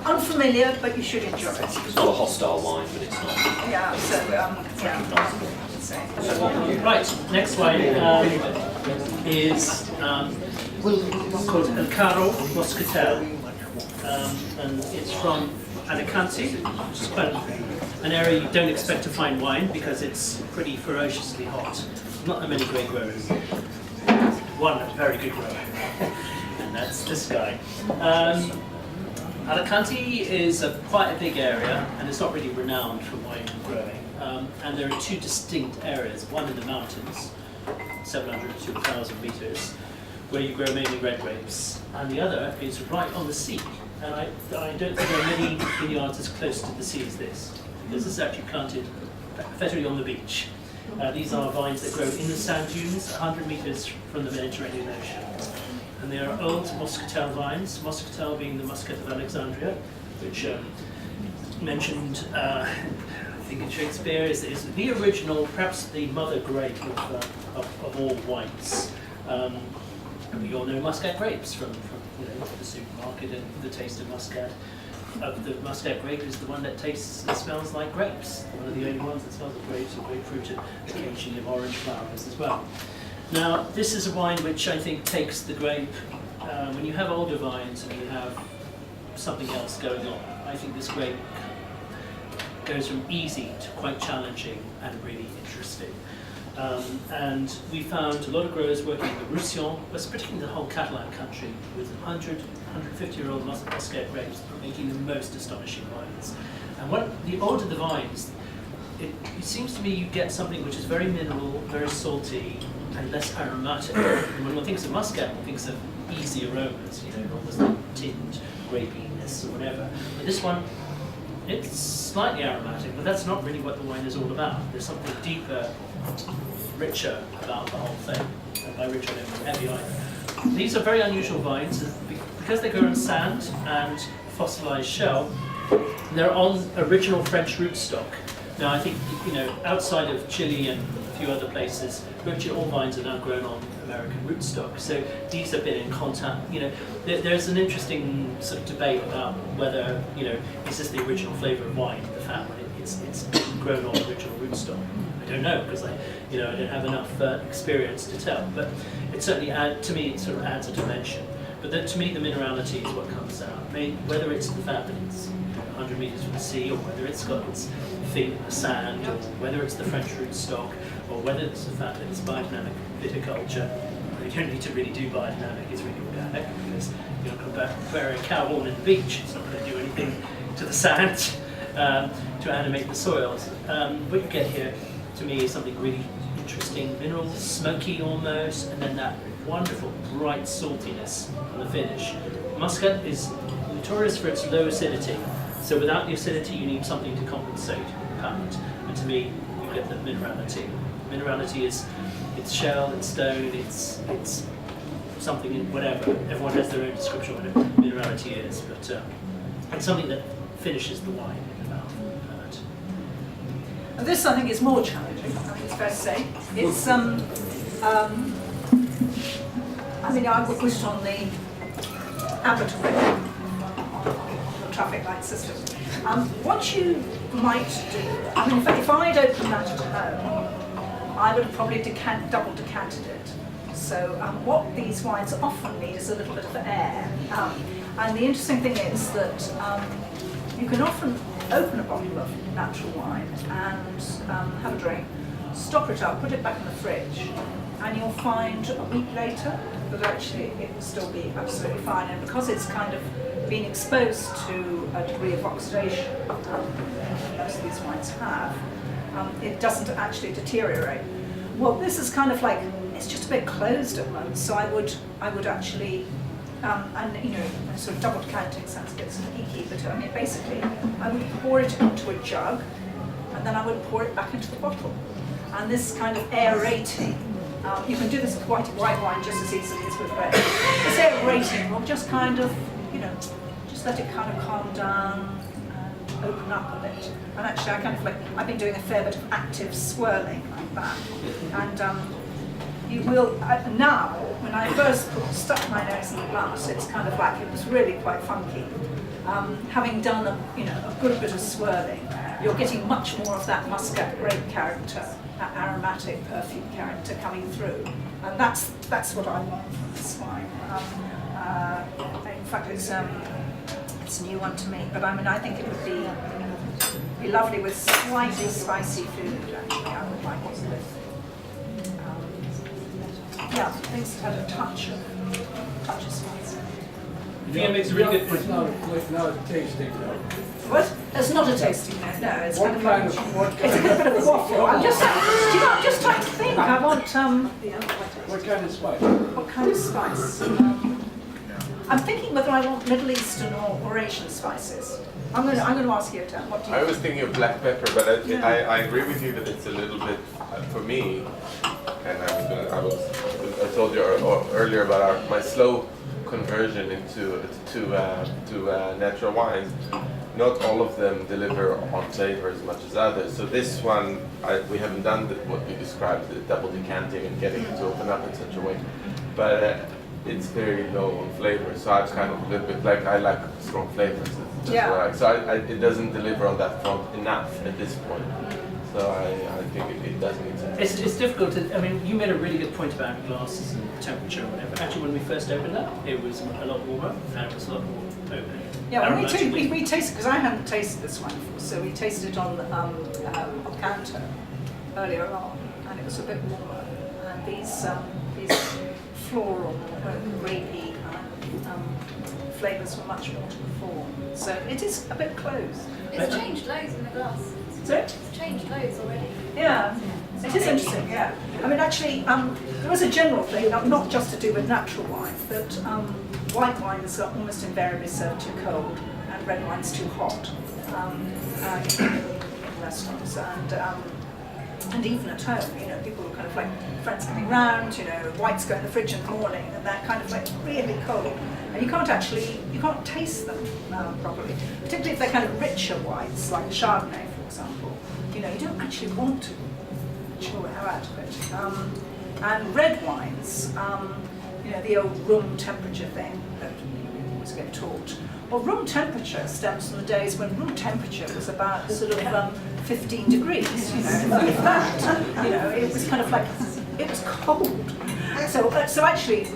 unfamiliar, but you should enjoy it. It's not a hostile wine, but it's not. Yeah. So yeah. Right, next wine is called El Caro Moscatel, and it's from Alicante, which is quite an area you don't expect to find wine because it's pretty ferociously hot. Not that many great growers. One very good grower, and that's this guy. Alicante is quite a big area, and it's not really renowned for wine growing. And there are 2 distinct areas, one in the mountains, 700 to 1,000 meters, where you grow mainly red grapes, and the other is right on the sea. And I don't think there are many vineyards as close to the sea as this, because this is actually planted effectively on the beach. These are vines that grow in the sand dunes, 100 meters from the Mediterranean Ocean. And they are old Moscatel vines, Moscatel being the Muscat of Alexandria, which mentioned, I think in Shakespeare, is the original, perhaps the mother grape of all wines. We all know Muscat grapes from the supermarket, and the taste of Muscat. The Muscat grape is the one that tastes and smells like grapes. One of the only ones that smells of grapes or grapefruit, and occasionally of orange flowers as well. Now, this is a wine which I think takes the grape, when you have older vines and you have something else going on, I think this grape goes from easy to quite challenging and really interesting. And we found a lot of growers working in the Roussillon, but particularly the whole Catalan country, with 100, 150-year-old Muscat grapes making the most astonishing wines. And the older the vines, it seems to me you get something which is very mineral, very salty, and less aromatic. And when one thinks of Muscat, one thinks of easy aromas, almost like tinned grapiness or whatever. But this one, it's slightly aromatic, but that's not really what the wine is all about. There's something deeper, richer about the whole thing. And by richer, I don't mean heavy either. These are very unusual vines, because they grow in sand and fossilized shell. They're on original French rootstock. Now, I think, outside of Chile and a few other places, virtually all vines are now grown on American rootstock. So these have been in contact. There's an interesting sort of debate about whether, is this the original flavour of wine, the fact that it's grown on original rootstock. I don't know, because I don't have enough experience to tell. But it certainly to me, it sort of adds a dimension. But then, to me, the minerality is what comes out. Whether it's the fact that it's 100 metres from the sea, or whether it's got its feet in the sand, or whether it's the French rootstock, or whether it's the fact that it's biodynamic viticulture. You don't need to really do biodynamic, it's really organic, because you're not going to bury a cow horn in the beach. It's not going to do anything to the sand to animate the soils. What you get here, to me, is something really interesting, minerals, smoky almost, and then that wonderful bright saltiness on the finish. Muscat is notorious for its low acidity, so without the acidity you need something to compensate the palate, and to me you get the minerality. Minerality is it's shell, it's stone, it's something in whatever. Everyone has their own description of what minerality is, but it's something that finishes the wine in the mouth and the palate. And this, I think, is more challenging, I think it's fair to say. It's, I mean, I would put it on the ambulatory, on the traffic light system. What you might do, I mean, if I'd opened that at home, I would have probably double decanted it. So what these wines often need is a little bit of air. And the interesting thing is that you can often open a bottle of natural wine and have a drink, stop it up, put it back in the fridge, and you'll find a week later that actually it will still be absolutely fine. And because it's kind of been exposed to a degree of oxidation, most of these wines have, it doesn't actually deteriorate. Well, this is kind of like, it's just a bit closed at the moment, so I would actually, and you know, sort of double decanting sounds a bit sort of geeky, but I mean, basically, I would pour it into a jug, and then I would pour it back into the bottle. And this kind of aerating, you can do this with white wine just as easily as with red. This aerating will just kind of, you know, just let it kind of calm down and open up a bit. And actually, I've been doing a fair bit of active swirling like that. And you will, now, when I first stuck my nose in the glass, it's kind of like, it was really quite funky. Having done a good bit of swirling, you're getting much more of that muscat grape character, that aromatic perfume character coming through, and that's what I want from this wine. In fact, it's a new one to me, but I mean, I think it would be lovely with slightly spicy food. Actually, I would like it with things that had a touch of spice. Via makes a really good point. It's not a tasting note. What? It's not a tasting note, no. It's What kind it's of a bit of a waffle. I'm just trying to think. I want what kind of spice? what kind of spice? I'm thinking whether I want Middle Eastern or Asian spices. I'm going to ask you, Dan. What do you I think? was thinking of black pepper, but Yeah. I agree with you that it's a little bit, for me, and I told you earlier about my slow conversion into natural wines. Not all of them deliver on flavor as much as others. So this one, we haven't done what you described, the double decanting and getting it to open up in such a way. But it's very low on flavor, so I'm kind of a little bit like, I like strong flavors. That's Yeah. what I like. So it doesn't deliver on that front enough at this point. So I think it does need to. It's difficult to, I mean, you made a really good point about glasses and temperature or whatever. Actually, when we first opened up, it was a lot warmer and it was a lot more open. Yeah, when Aromatically. we tasted, because I hadn't tasted this one before, so we tasted it on counter earlier on, and it was a bit warmer. And these floral, grapey flavours were much more to the fore. So it is a bit closed. It's changed loads in the glass. Is it? It's changed loads already. Yeah, it is interesting, yeah. I mean, actually, there is a general thing, not just to do with natural wine, that white wine is almost invariably served too cold, and red wine's too hot in restaurants, and even at home, you know, people are kind of like, friends coming round, you know, whites go in the fridge in the morning, and they're kind of like really cold, and you can't taste them properly, particularly if they're kind of richer whites, like Chardonnay, for example. You know, you don't actually want to chill the hell out of it. And red wines, you know, the old room temperature thing that you always get taught. Well, room temperature stems from the days when room temperature was about sort of 15 degrees, you know, if that, you know, it was kind of like it was cold. So actually,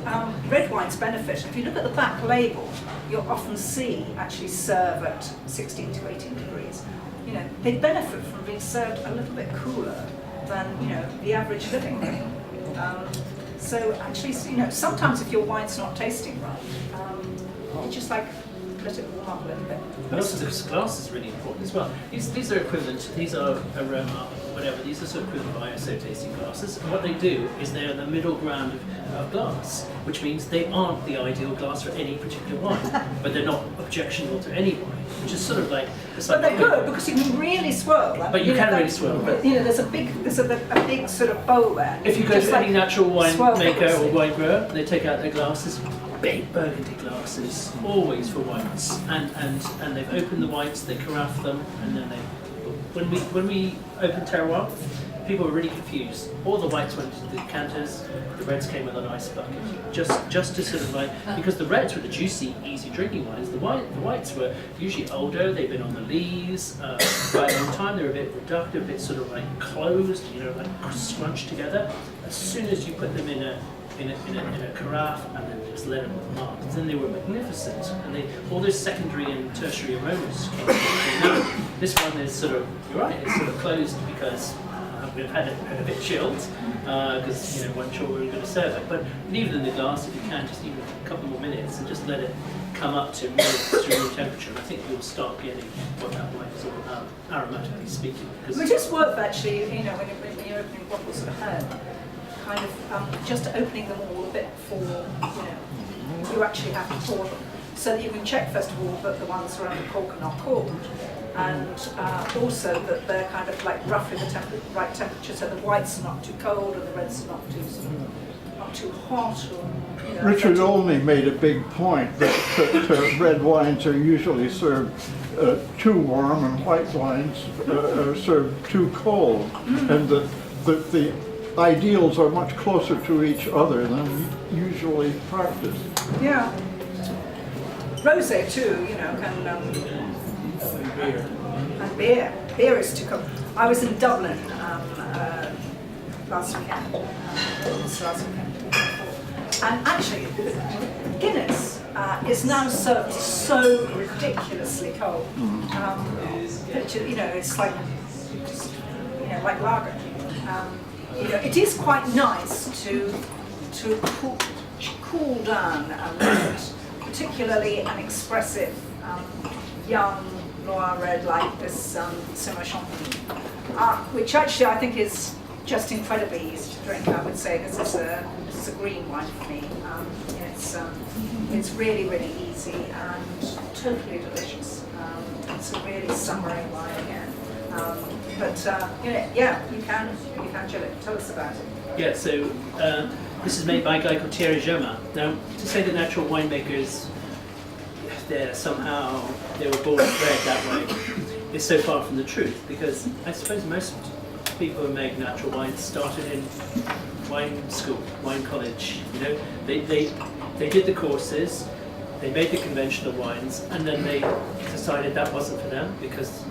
red wines benefit. If you look at the back label, you'll often see actually serve at 16 to 18 degrees. You know, they benefit from being served a little bit cooler than, you know, the average living room. So actually, you know, sometimes if your wine's not tasting right, you just like let it warm up a little bit. But also the glass is really important as well. These are equivalent, these are aroma, whatever, these are sort of equivalent ISO tasting glasses. And what they do is they're the middle ground of glass, which means they aren't the ideal glass for any particular wine, but they're not objectionable to any wine, which is sort of like... But they're good because you can really swirl them. But you can really swirl them. You know, there's a big sort of bowl there. If you go Just to any like natural wine swirl maker them. or wine grower, they take out their glasses, big burgundy glasses, always for whites, and they've opened the whites, they carafe them, and then they. When we opened terroir, people were really confused. All the whites went into the decanters, the reds came with a nice bucket, just to sort of like, because the reds were the juicy, easy drinking wines. The whites were usually older. They've been on the lees quite a long time. They're a bit reductive, a bit sort of like closed, you know, like scrunched together. As soon as you put them in a carafe and then just let them mark, then they were magnificent, and all those secondary and tertiary aromas came out. This one is sort of, you're right, it's sort of closed because we've had it a bit chilled because you know, weren't sure we were going to serve it. But leave it in the glass if you can, just even a couple more minutes and just let it come up to room temperature. And I think you'll start getting what that wine is all about, aromatically speaking. Which is worth actually, you know, when you're opening bottles at home, kind of just opening them all a bit before, you know, you actually have to pour them. So that you can check first of all that the ones around the cork are not corked, and also that they're kind of like roughly the right temperature, so the whites are not too cold and the reds are not too hot. Or, you know, Richard Olney made a big point that red wines are usually served too warm and white wines are served too cold, and that the ideals are much closer to each other than usually practiced. Yeah. Rosé too, you know, can and beer. Beer is too cold. I was in Dublin last weekend. And actually, Guinness is now served so ridiculously cold. That, you know, it's like just, you know, like lager. You know, it is quite nice to cool down particularly an expressive young Noir red like this Simmer Champagne, which actually I think is just incredibly easy to drink. I would say this is a green wine for me. It's really, really easy and totally delicious. It's a really summery wine again. But you know, yeah, you can chill it. Tell us about it. Yeah, so this is made by a guy called Thierry Germain. Now, to say that natural winemakers, they were born and bred that way, is so far from the truth, because I suppose most people who make natural wines started in wine school, wine college. You know, they did the courses, they made the conventional wines, and then they decided that wasn't for them because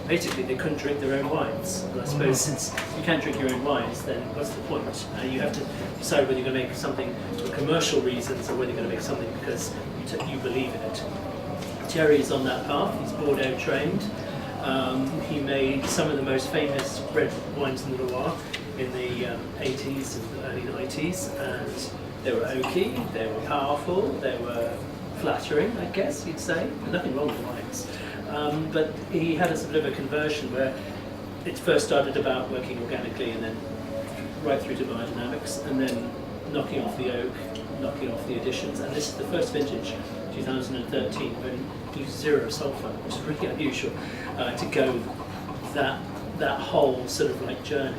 basically they couldn't drink their own wines. And I suppose since you can't drink your own wines, then what's the point? You have to decide whether you're going to make something for commercial reasons or whether you're going to make something because you believe in it. Thierry is on that path. He's Bordeaux trained. He made some of the most famous red wines in the Loire in the 80s and early 90s, and they were oaky, they were powerful, they were flattering, I guess you'd say. Nothing wrong with wines. But he had a sort of a conversion where it first started about working organically and then right through to biodynamics, and then knocking off the oak, knocking off the additions. And this is the first vintage, 2013, when he used zero sulfur, which is really unusual to go that whole sort of like journey.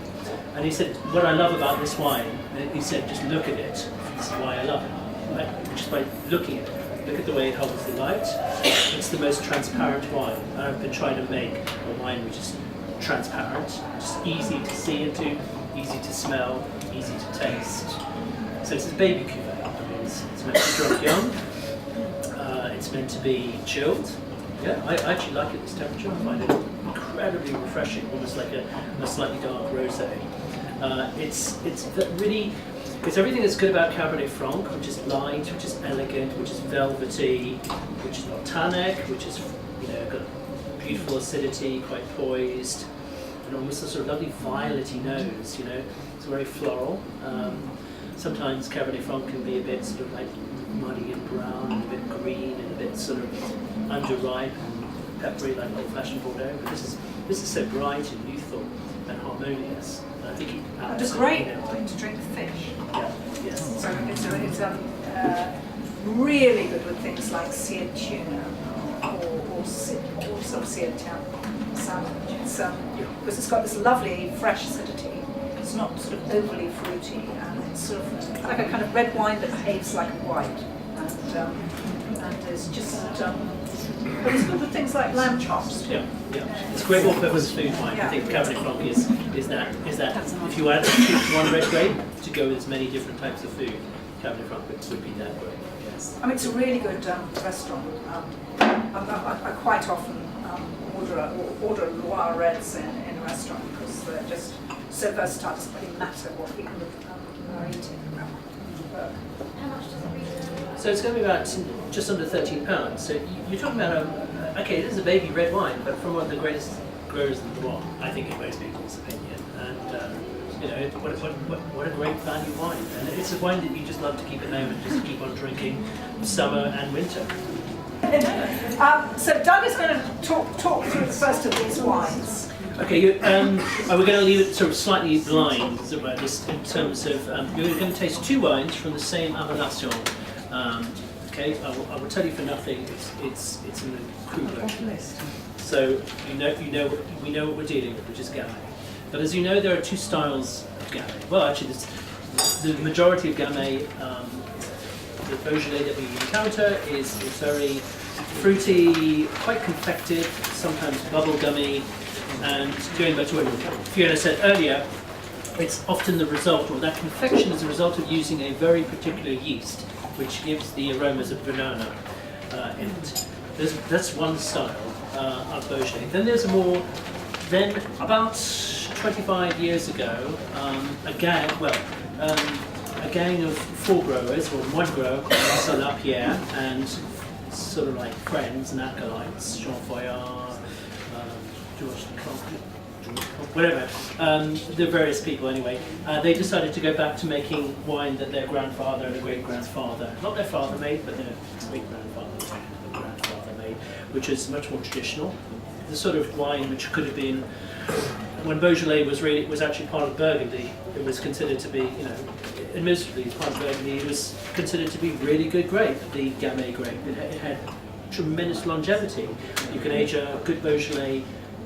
And he said, what I love about this wine, he said, just look at it. This is why I love it. Right? Just by looking at it. Look at the way it holds the light. It's the most transparent wine. I've been trying to make a wine which is transparent, just easy to see into, easy to smell, easy to taste. So it's a baby cuvee. I mean, it's meant to be drunk young. It's meant to be chilled. Yeah, I actually like it this temperature. I find it incredibly refreshing, almost like a slightly dark rosé. It's everything that's good about Cabernet Franc, which is light, which is elegant, which is velvety, which is not tannic, which is got beautiful acidity, quite poised, and almost a sort of lovely violet-y nose. It's very floral. Sometimes Cabernet Franc can be a bit sort of like muddy and brown, and a bit green, and a bit sort of underripe and peppery, like old-fashioned Bordeaux. But this is so bright and youthful and harmonious. And I think it And a absolutely great nails way it. to drink fish. Yeah. Yes. So it's really good with things like seared tuna or sort of seared salmon. Because it's got this lovely fresh acidity. It's not sort of overly fruity, and it's sort of like a kind of red wine that behaves like a white, and is just. But it's good with things like lamb chops. Yeah. It's great all-purpose food wine. I think Cabernet Franc is that if you had to choose one red grape to go with as many different types of food, Cabernet Franc would be that grape. Yes. I mean, it's a really good restaurant. I quite often order Loire Reds in a restaurant because they're just so versatile. It doesn't really matter what people are eating. How much does it retail? So it's going to be about just under £13. So you're talking about okay, this is a baby red wine, but from one of the greatest growers in the world, I think, in most people's opinion. And what a great value wine. And it's a wine that you just love to keep at home and just keep on drinking summer and winter. So Doug is going to talk through the first of these wines. Okay, we're going to leave it sort of slightly blind about this in terms of you're going to taste two wines from the same appellation. Okay, I will tell you for nothing. It's in the cru list. So we know what we're dealing with, which is Gamay. But as you know, there are two styles of Gamay. Well, actually, the majority of Gamay, the Beaujolais that we encounter is very fruity, quite confected, sometimes bubblegummy. And going back to what Fiona said earlier, it's often the result, or that confection is a result of using a very particular yeast, which gives the aromas of banana in it. That's one style of Beaujolais. Then there's then about 25 years ago, a gang of four growers, or one grower called Marcel Lapierre, and sort of like friends and acolytes, Jean Foyard, George whatever, the various people anyway, they decided to go back to making wine that their grandfather and great-grandfather, not their father made, but their great-grandfather and grandfather made, which is much more traditional. The sort of wine which could have been, when Beaujolais was actually part of Burgundy, it was considered to be, admittedly as part of Burgundy, it was considered to be really good grape, the Gamay grape. It had tremendous longevity. You can age a good Beaujolais,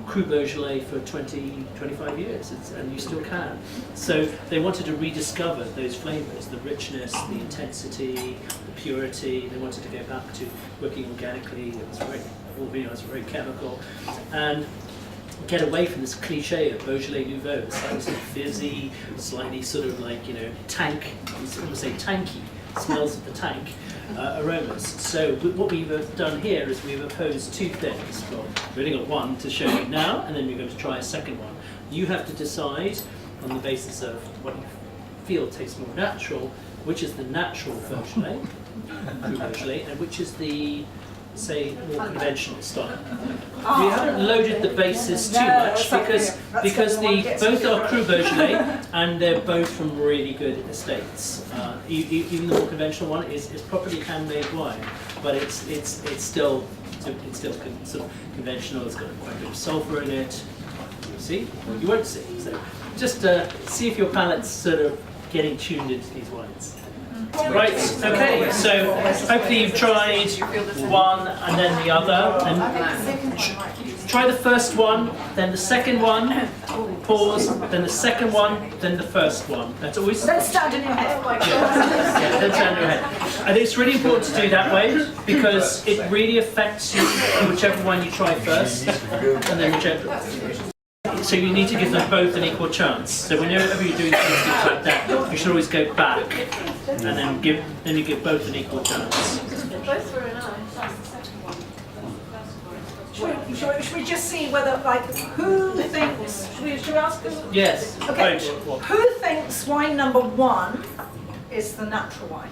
cru Beaujolais, for 20, 25 years, and you still can. So they wanted to rediscover those flavours, the richness, the intensity, the purity. They wanted to go back to working organically. It was very chemical, and get away from this cliche of Beaujolais Nouveau, slightly sort of fizzy, slightly sort of like, tank, I was going to say tanky, smells of the tank. Aromas. So what we've done here is we've opposed two things. Well, we've only got one to show you now, and then we're going to try a second one. You have to decide, on the basis of what you feel tastes more natural, which is the natural Beaujolais, and which is the, say, more conventional style. We haven't loaded the bases too much because both are cru Beaujolais and they're both from really good estates. Even the more conventional one is properly handmade wine, but it's still sort of conventional. It's got quite a bit of sulphur in it. You see? You won't see. So just see if your palate's sort of getting tuned into these wines. Right, okay, so hopefully you've tried one and then the other. And try the first one, then the second one, pause, then the second one, then the first one. That's always... Don't stand in your head. Yeah, don't stand in your head. I think it's really important to do that way because it really affects you, whichever one you try first, and then whichever... So you need to give them both an equal chance. So whenever you're doing things like that, you should always go back and then you give both an equal chance. Both were nice. That's the second one. That's the first one. Should we just see whether, like, who thinks, should we ask who? Yes. Okay, Right. Well, who thinks wine number 1 is the natural wine?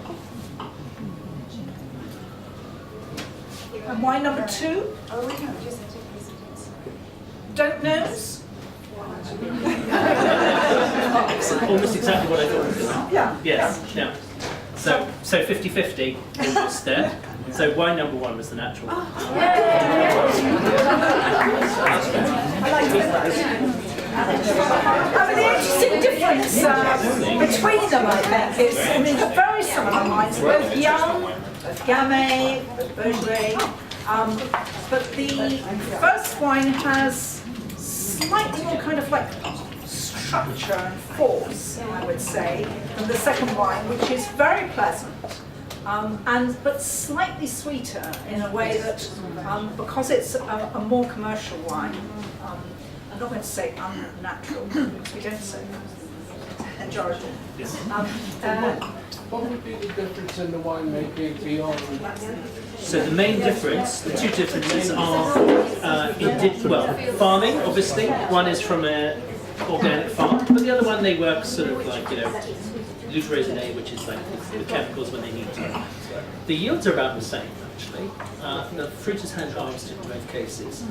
And wine number 2? Don't knows? almost exactly what I thought. Yeah. Yes. Yeah. So 50-50 almost there. So wine number 1 was the natural. I like it. I mean, the interesting difference between them, I think, is, I mean, they're very similar wines, both young, both Gamay, both Beaujolais, but the first wine has slightly more kind of like structure and force, I would say, than the second wine, which is very pleasant. But slightly sweeter in a way that, because it's a more commercial wine, I'm not going to say unnatural, because we don't say pejorative. What would be the difference in the winemaking beyond? So the main difference, the two differences are farming, obviously. One is from an organic farm, but the other one they work sort of like, Luc Raisonné, which is like the chemicals when they need to. The yields are about the same, actually. The fruit is hand harvested in both cases.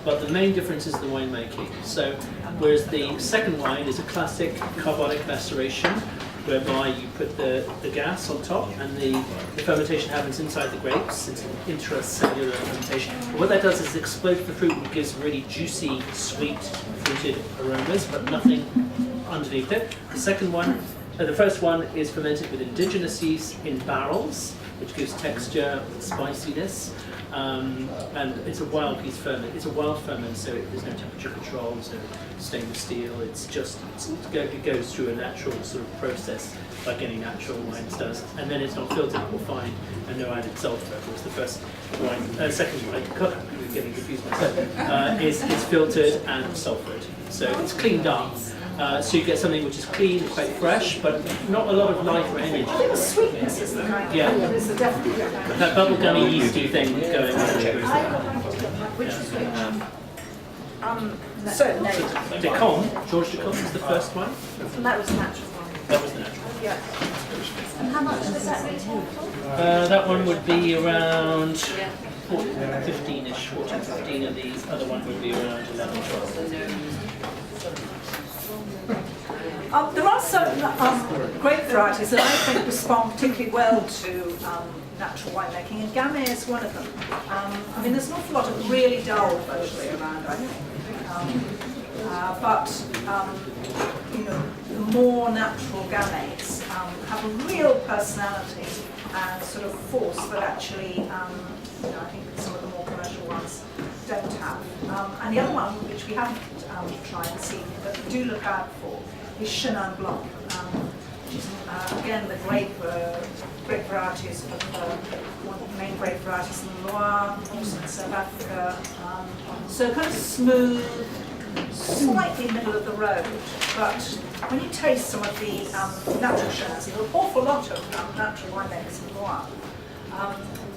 But the main difference is the winemaking. So, whereas the second wine is a classic carbonic maceration, whereby you put the gas on top and the fermentation happens inside the grapes. It's an intracellular fermentation. But what that does is explode the fruit and gives really juicy, sweet, fruited aromas, but nothing underneath it. The first one is fermented with indigenous yeast in barrels, which gives texture, spiciness. And it's a wild piece ferment. It's a wild ferment, so there's no temperature control, there's no stainless steel. It goes through a natural sort of process like any natural wines does, and then it's not filtered or fine and no added sulfur. Whereas the second wine, God, I'm getting confused myself, is filtered and sulfured. So it's cleaned up. So you get something which is clean, quite fresh, but not a lot of life or energy. I think the sweetness is the kind of, is the definitely That bubblegummy yeasty thing going on. so, no. Decombe, George Decombe was the first one. And that was natural wine. That was the natural. Yeah. And how much does that retail for? That one would be around 15-ish, 14, 15, and the other one would be around 11, 12. There are certain grape varieties that I think respond particularly well to natural winemaking, and Gamay is one of them. I mean, there's an awful lot of really dull Beaujolais around, I think. The more natural Gamays have a real personality and sort of force that actually, I think some of the more commercial ones don't have. And the other one, which we haven't tried this evening, but we do look out for, is Chenin Blanc, which is again the grape varieties of one of the main grape varieties in the Loire, also in South Africa. So kind of smooth, slightly middle of the road, but when you taste some of the natural Chenins, there's an awful lot of natural winemakers in Loire.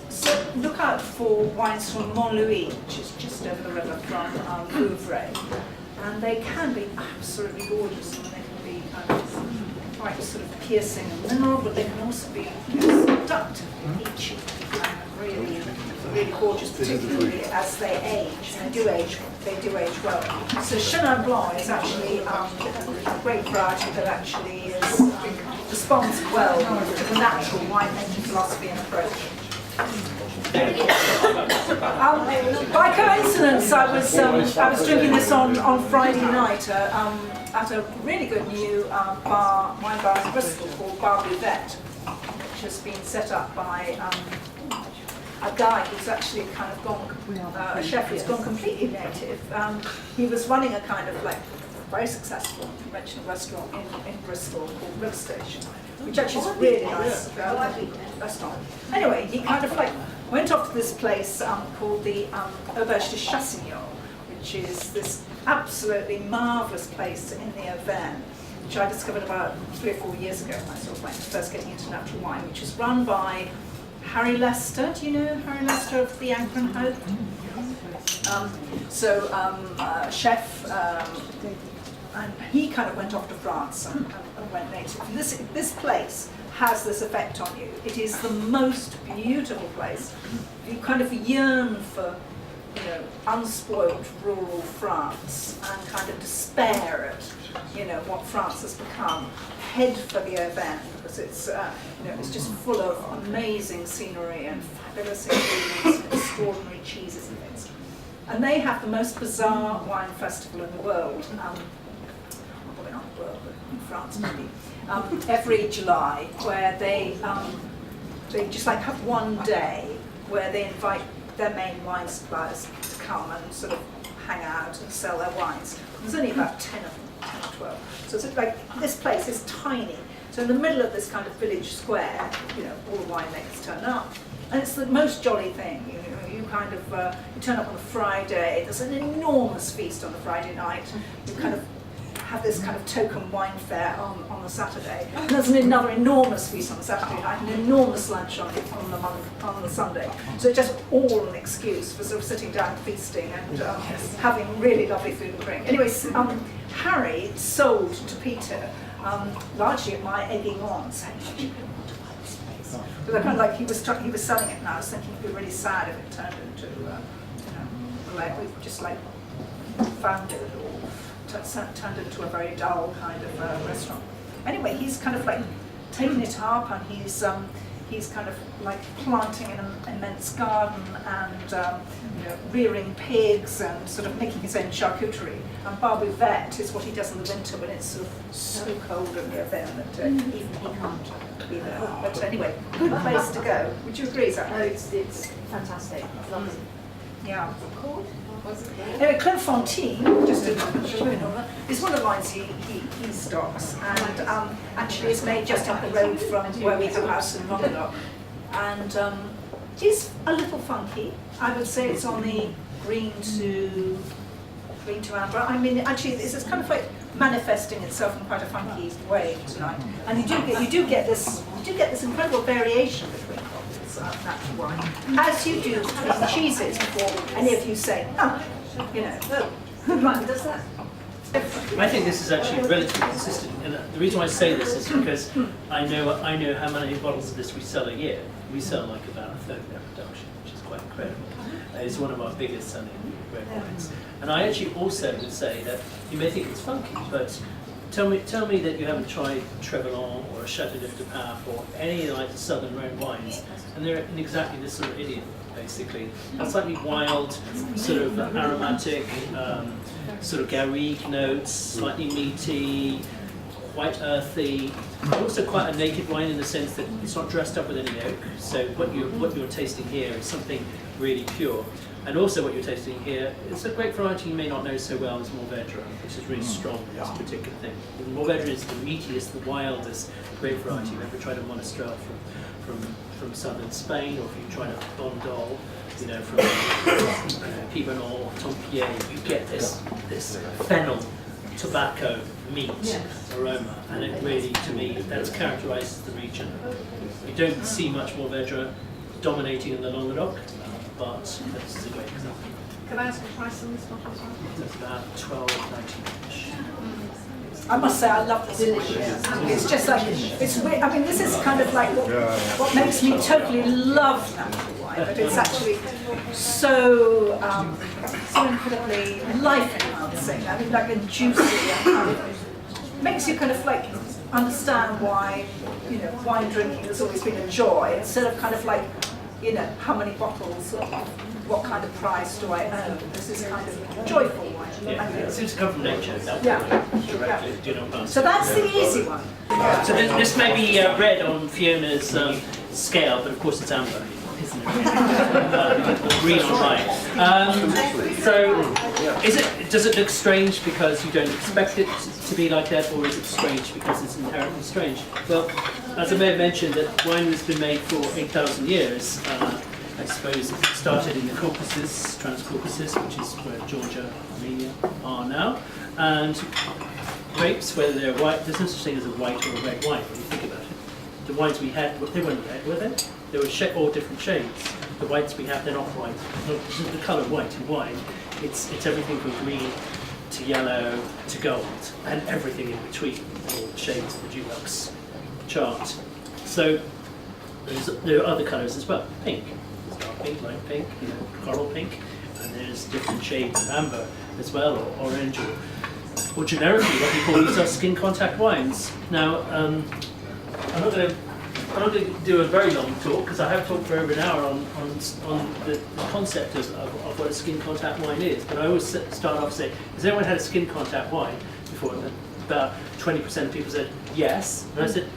So look out for wines from Montlouis, which is just over the river from Vouvray. And they can be absolutely gorgeous, and they can be quite sort of piercing and mineral, but they can also be seductive and peachy and really, really gorgeous, particularly as they age. And they do age well. So Chenin Blanc is actually a great variety that actually responds well to the natural winemaking philosophy and approach. By coincidence, I was drinking this on Friday night at a really good new wine bar in Bristol called Bar Buvette, which has been set up by a guy who's actually kind of gone, a chef who's gone completely native. He was running a kind of like very successful conventional restaurant in Bristol called River Station, which actually is a really nice restaurant. Anyway, he kind of like went off to this place called the Auberge de Chassignon, which is this absolutely marvellous place in the Auvergne, which I discovered about 3 or 4 years ago when I sort of went first getting into natural wine, which is run by Harry Lester. Do you know Harry Lester of the Anchor and Hope? Chef, and he kind of went off to France and went native. This place has this effect on you. It is the most beautiful place. You kind of yearn for, you know, unspoilt rural France and kind of despair at, you know, what France has become. Head for the Auvergne because it's, you know, it's just full of amazing scenery and fabulous ingredients and extraordinary cheeses and things. And they have the most bizarre wine festival in the world. Probably not the world, but in France maybe. Every July, where they just like have one day where they invite their main wine suppliers to come and sort of hang out and sell their wines. There's only about 10 of them, 10 or 12. So it's like this place is tiny. So in the middle of this kind of village square, you know, all the winemakers turn up. And it's the most jolly thing. You kind of, you turn up on a Friday, there's an enormous feast on a Friday night. You kind of have this kind of token wine fair on the Saturday. And there's another enormous feast on the Saturday night, an enormous lunch on the Sunday. So it's just all an excuse for sort of sitting down feasting and having really lovely food and drink. Anyways, Harry sold to Peter, largely at my egging on, saying, "You don't want to buy this place." But I kind of like he was selling it, and I was thinking it'd be really sad if it turned into, you know, like we just like found it or turned into a very dull kind of restaurant. Anyway, he's kind of like taken it up, and he's kind of like planting an immense garden and you know, rearing pigs and sort of making his own charcuterie. And barbivette is what he does in the winter when it's sort of so cold in the Auvergne that even he can't be there. But anyway, good place to go. Would you agree, Zach? No, it's fantastic. It's lovely. Yeah. Cool. Anyway, Clairefontaine, just to is one of the wines he stocks, and actually is made just up the road from where we have a house in Languedoc, and is a little funky. I would say it's on the green to amber. I mean, actually, it's kind of like manifesting itself in quite a funky way tonight, and you do get this incredible variation between natural wine, as you do between cheeses before any of you say, you know, good wine does that. I think this is actually relatively consistent, and the reason why I say this is because I know how many bottles of this we sell a year. We sell like about a third of their production, which is quite incredible. It's one of our biggest selling red wines. And I actually also would say that you may think it's funky, but tell me that you haven't tried Trevelyan or a Chateau de Paf or any like southern red wines, and they're in exactly this sort of idiom, basically. A slightly wild, sort of aromatic, sort of garrigue notes, slightly meaty, quite earthy, but also quite a naked wine in the sense that it's not dressed up with any oak. So what you're tasting here is something really pure. And also what you're tasting here, it's a great variety you may not know so well, is Mourvèdre, which is really strong in this particular thing. Mourvèdre is the meatiest, the wildest grape variety. If you ever tried a Monastrell from southern Spain, or if you tried a Bondol, you know, from Piedmont or Tempier, you get this fennel, tobacco, meat aroma, and it really, to me, that's characterizes the region. You don't see much Mourvèdre dominating in the Languedoc, but this is a great example. Can I ask a price on this one as well? It's about 12.90-ish. I must say I love this wine. It's just like, it's weird. I mean, this is kind of like what makes me totally love natural wine, but it's actually so incredibly life-enhancing. I mean, like a juicy and kind of, makes you kind of like understand why, you know, wine drinking has always been a joy, instead of kind of like, you know, how many bottles, or what kind of price do I own? This is kind of joyful wine. Yeah, it seems to come from nature. Directly, do not pass. So that's the easy one. So this may be red on Fiona's scale, but of course it's amber, isn't it? Or green on mine. So does it look strange because you don't expect it to be like that, or is it strange because it's inherently strange? Well, as I may have mentioned, that wine has been made for 8,000 years. I suppose it started in the Caucasus, Trans-Caucasus, which is where Georgia, Armenia are now. And grapes, whether they're white, there's no such thing as a white or a red wine when you think about it. The wines we had, they weren't red, were they? They were all different shades. the whites we have, they're not white. Not the colour white in wine. It's everything from green to yellow to gold, and everything in between, all the shades of the Dulux chart. So there are other colours as well. Pink, there's dark pink, light pink, coral pink, and there's different shades of amber as well, or orange, or generically what we call these are skin contact wines. Now, I'm not going to do a very long talk because I have talked for over an hour on the concept of what a skin contact wine is. But I always start off saying, has anyone had a skin contact wine before? And about 20% of people said yes. And I said,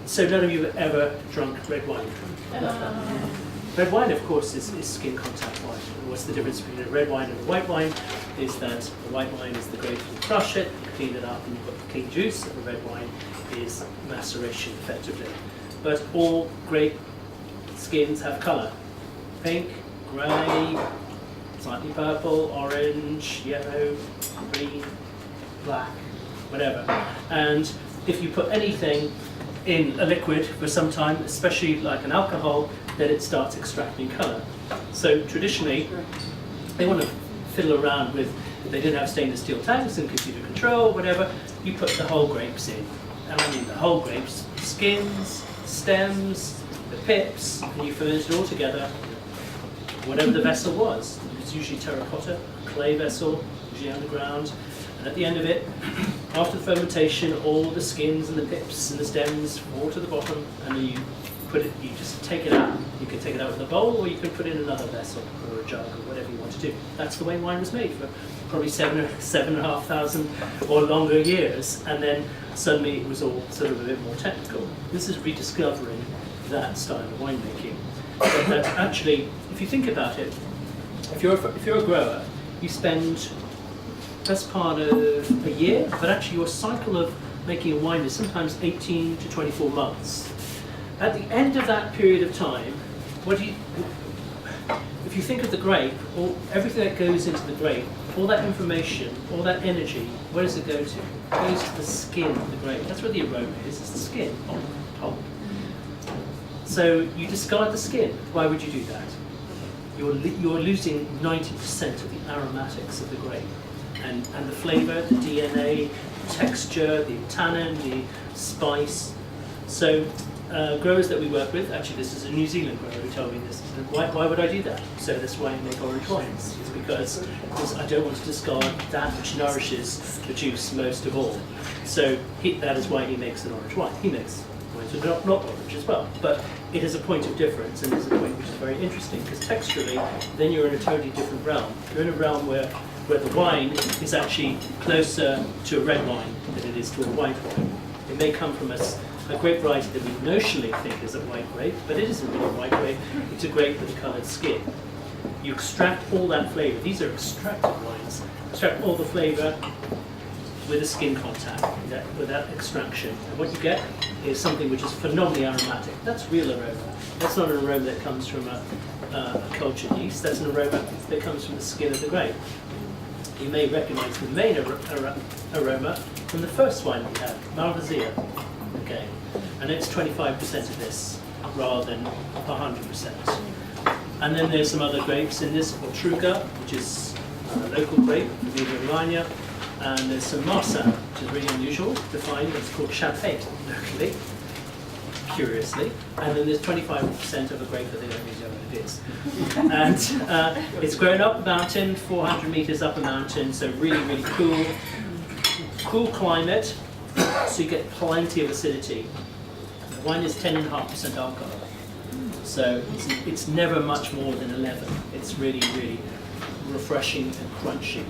so none of you have ever drunk red wine? Red wine, of course, is skin contact wine. And what's the difference between a red wine and a white wine? Is that the white wine is the grape, you crush it, you clean it up, and you've got the clean juice. And the red wine is maceration, effectively. But all grape skins have colour. Pink, grey, slightly purple, orange, yellow, green, black, whatever. And if you put anything in a liquid for some time, especially like an alcohol, then it starts extracting colour. So traditionally, they want to fiddle around with, if they didn't have stainless steel tanks and computer control, whatever, you put the whole grapes in. And I mean the whole grapes, skins, stems, the pips, and you ferment it all together, whatever the vessel was. It's usually terracotta, clay vessel, usually underground. And at the end of it, after the fermentation, all the skins and the pips and the stems fall to the bottom, and then you just take it out. You can take it out with a bowl, or you can put it in another vessel or a jug or whatever you want to do. That's the way wine was made for probably 7,500 or longer years, and then suddenly it was all sort of a bit more technical. This is rediscovering that style of winemaking. But that actually, if you think about it, if you're a grower, you spend best part of a year, but actually your cycle of making a wine is sometimes 18 to 24 months. At the end of that period of time, if you think of the grape, or everything that goes into the grape, all that information, all that energy, where does it go to? It goes to the skin of the grape. That's where the aroma is, it's the skin on top. So you discard the skin. Why would you do that? You're losing 90% of the aromatics of the grape. And the flavour, the DNA, the texture, the tannin, the spice. So growers that we work with, actually this is a New Zealand grower who told me this, why would I do that? So that's why I make orange wines. It's because I don't want to discard that which nourishes the juice most of all. So that is why he makes an orange wine. He makes wines that are not orange as well. But it is a point of difference, and it's a point which is very interesting, because texturally, then you're in a totally different realm. You're in a realm where the wine is actually closer to a red wine than it is to a white wine. It may come from a grape variety that we notionally think is a white grape, but it isn't really a white grape. It's a grape with a coloured skin. You extract all that flavour. These are extracted wines. Extract all the flavour with a skin contact, with that extraction. And what you get is something which is phenomenally aromatic. That's real aroma. That's not an aroma that comes from a cultured yeast. That's an aroma that comes from the skin of the grape. You may recognise the main aroma from the first wine we had, Malvasia. Okay, and it's 25% of this rather than 100%. And then there's some other grapes in this, Otruga, which is a local grape, Emilia-Romagna, and there's some Marsanne, which is really unusual to find. It's called Champagne locally, curiously. And then there's 25% of a grape that they don't really know what it is. And it's grown up a mountain, 400 meters up a mountain, so really, really cool climate. So you get plenty of acidity. The wine is 10.5% alcohol. So it's never much more than 11. It's really, really refreshing and crunchy.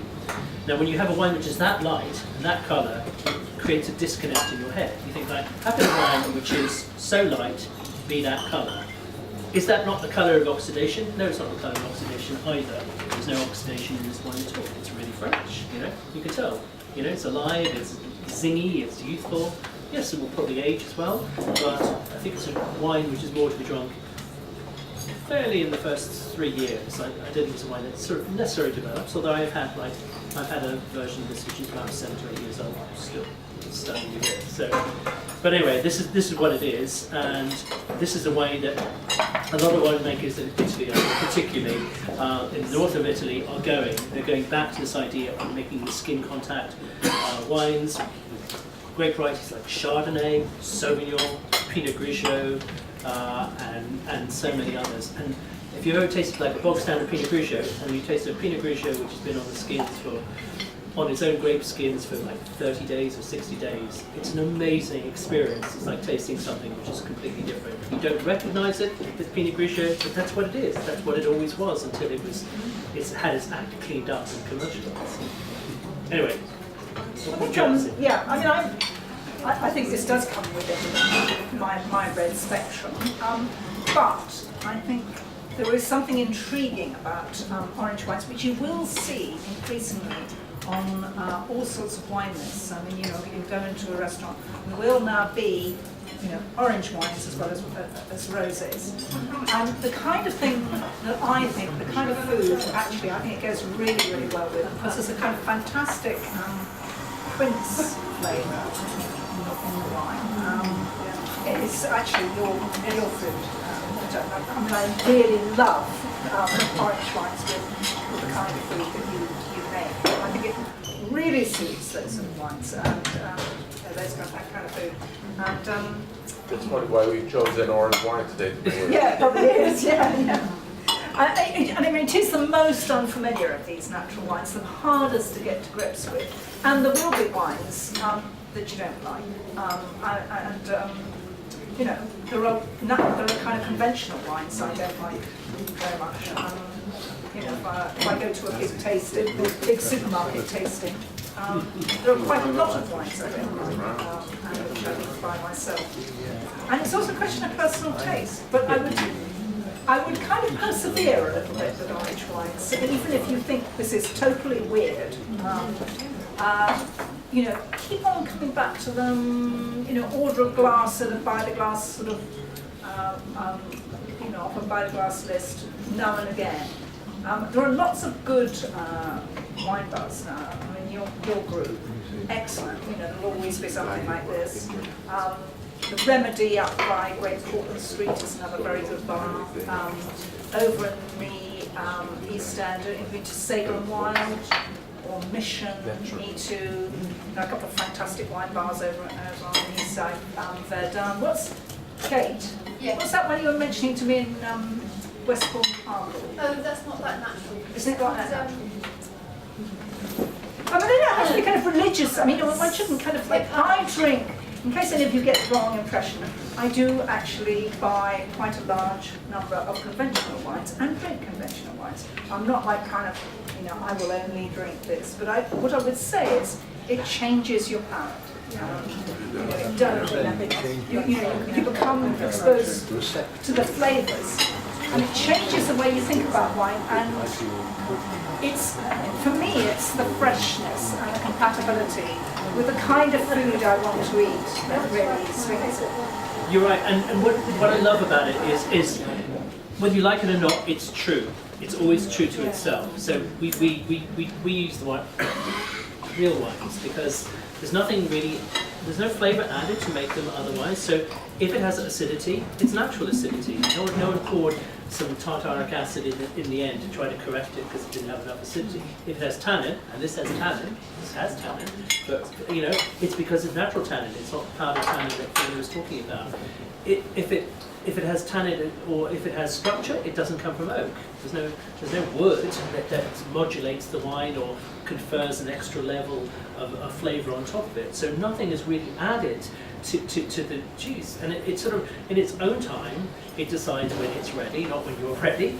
Now when you have a wine which is that light and that colour, it creates a disconnect in your head. You think like, how can a wine which is so light be that colour? Is that not the colour of oxidation? No, it's not the colour of oxidation either. There's no oxidation in this wine at all. It's really fresh, you can tell. It's alive, it's zingy, it's youthful. Yes, it will probably age as well, but I think it's a wine which is more to be drunk fairly in the first 3 years. I didn't use a wine that sort of necessarily develops, although I've had a version of this which is about 7 to 8 years old, still studying with it. So, but anyway, this is what it is, and this is a way that a lot of winemakers in Italy, particularly in the north of Italy, are going. They're going back to this idea of making the skin contact wines. Great varieties like Chardonnay, Sauvignon, Pinot Grigio, and so many others. And if you've ever tasted like a bog standard Pinot Grigio, and you taste a Pinot Grigio which has been on the skins on its own grape skins for like 30 days or 60 days, it's an amazing experience. It's like tasting something which is completely different. You don't recognize it with Pinot Grigio, but that's what it is. That's what it always was until it's had its act cleaned up and commercialized. Anyway, Yeah, I mean, I think this does come within my red spectrum, but I think there is something intriguing about orange wines, which you will see increasingly on all sorts of wine lists. I mean, you go into a restaurant, there will now be, orange wines as well as rosés. And the kind of thing that I think, the kind of food, actually, I think it goes really, really well with, because there's a kind of fantastic quince flavour in the wine. It's actually your food. I mean, I really love orange wines with the kind of food that you make. I think it really suits those sort of wines and that kind of food. And That's probably why we chose an orange wine today to bring with. yeah, it probably is. Yeah. And I mean, it is the most unfamiliar of these natural wines, the hardest to get to grips with, and there will be wines that you don't like, there are kind of conventional wines I don't like very much. If I go to a big supermarket tasting, there are quite a lot of wines I don't like, and which I would buy myself. And it's also a question of personal taste, but I would kind of persevere a little bit with orange wines. So even if you think this is totally weird, keep on coming back to them. Order a glass and buy the glass sort of, off a buy the glass list now and again. There are lots of good wine bars now. I mean, your group, excellent. There'll always be something like this. The Remedy up by Great Portland Street is another very good bar. Over in the East End, you've been to Sager and Wild or Mission, Me Too. There are a couple of fantastic wine bars over on the east side. Verdun. Kate? Yeah. What's that one you were mentioning to me in Westbourne Harbour? Oh, that's not that natural. Isn't it like that? I mean, they don't have to be kind of religious. I mean, one shouldn't kind of like, I drink. In case any of you get the wrong impression, I do actually buy quite a large number of conventional wines and drink conventional wines. I'm not like kind of, I will only drink this, but what I would say is it changes your palate. It does. You become exposed to the flavours, and it changes the way you think about wine. And it's, for me, it's the freshness and the compatibility with the kind of food I want to eat that really swings it. You're right, and what I love about it is whether you like it or not, it's true. It's always true to itself. So we use the wine, real wines, because there's nothing really, there's no flavour added to make them otherwise. So if it has acidity, it's natural acidity. No one poured some tartaric acid in the end to try to correct it because it didn't have enough acidity. If it has tannin, and this has tannin, but it's because it's natural tannin. It's not powdered tannin that Fiona was talking about. If it has tannin or if it has structure, it doesn't come from oak. There's no wood that modulates the wine or confers an extra level of flavour on top of it. So nothing is really added to the juice, and it sort of, in its own time, it decides when it's ready, not when you're ready.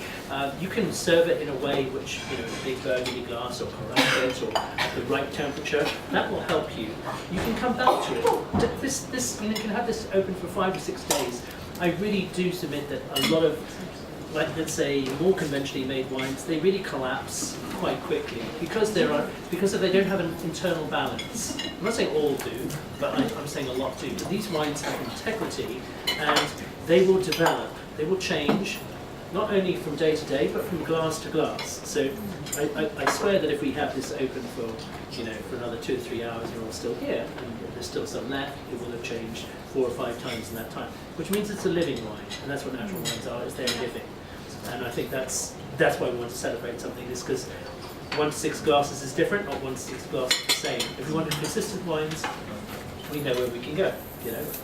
You can serve it in a way which, a big burgundy glass or correct it or at the right temperature. That will help you. You can come back to it. This you can have this open for 5 to 6 days. I really do submit that a lot of, like, let's say, more conventionally made wines, they really collapse quite quickly because they don't have an internal balance. I'm not saying all do, but I'm saying a lot do. But these wines have integrity, and they will develop, they will change, not only from day to day, but from glass to glass. So I swear that if we have this open for, for another 2 or 3 hours, and we're all still here, and there's still some left, it will have changed 4 or 5 times in that time, which means it's a living wine, and that's what natural wines are, is they're living. And I think that's why we want to celebrate something like this, because 1 to 6 glasses is different, not 1 to 6 glasses the same. If we want consistent wines, we know where we can go.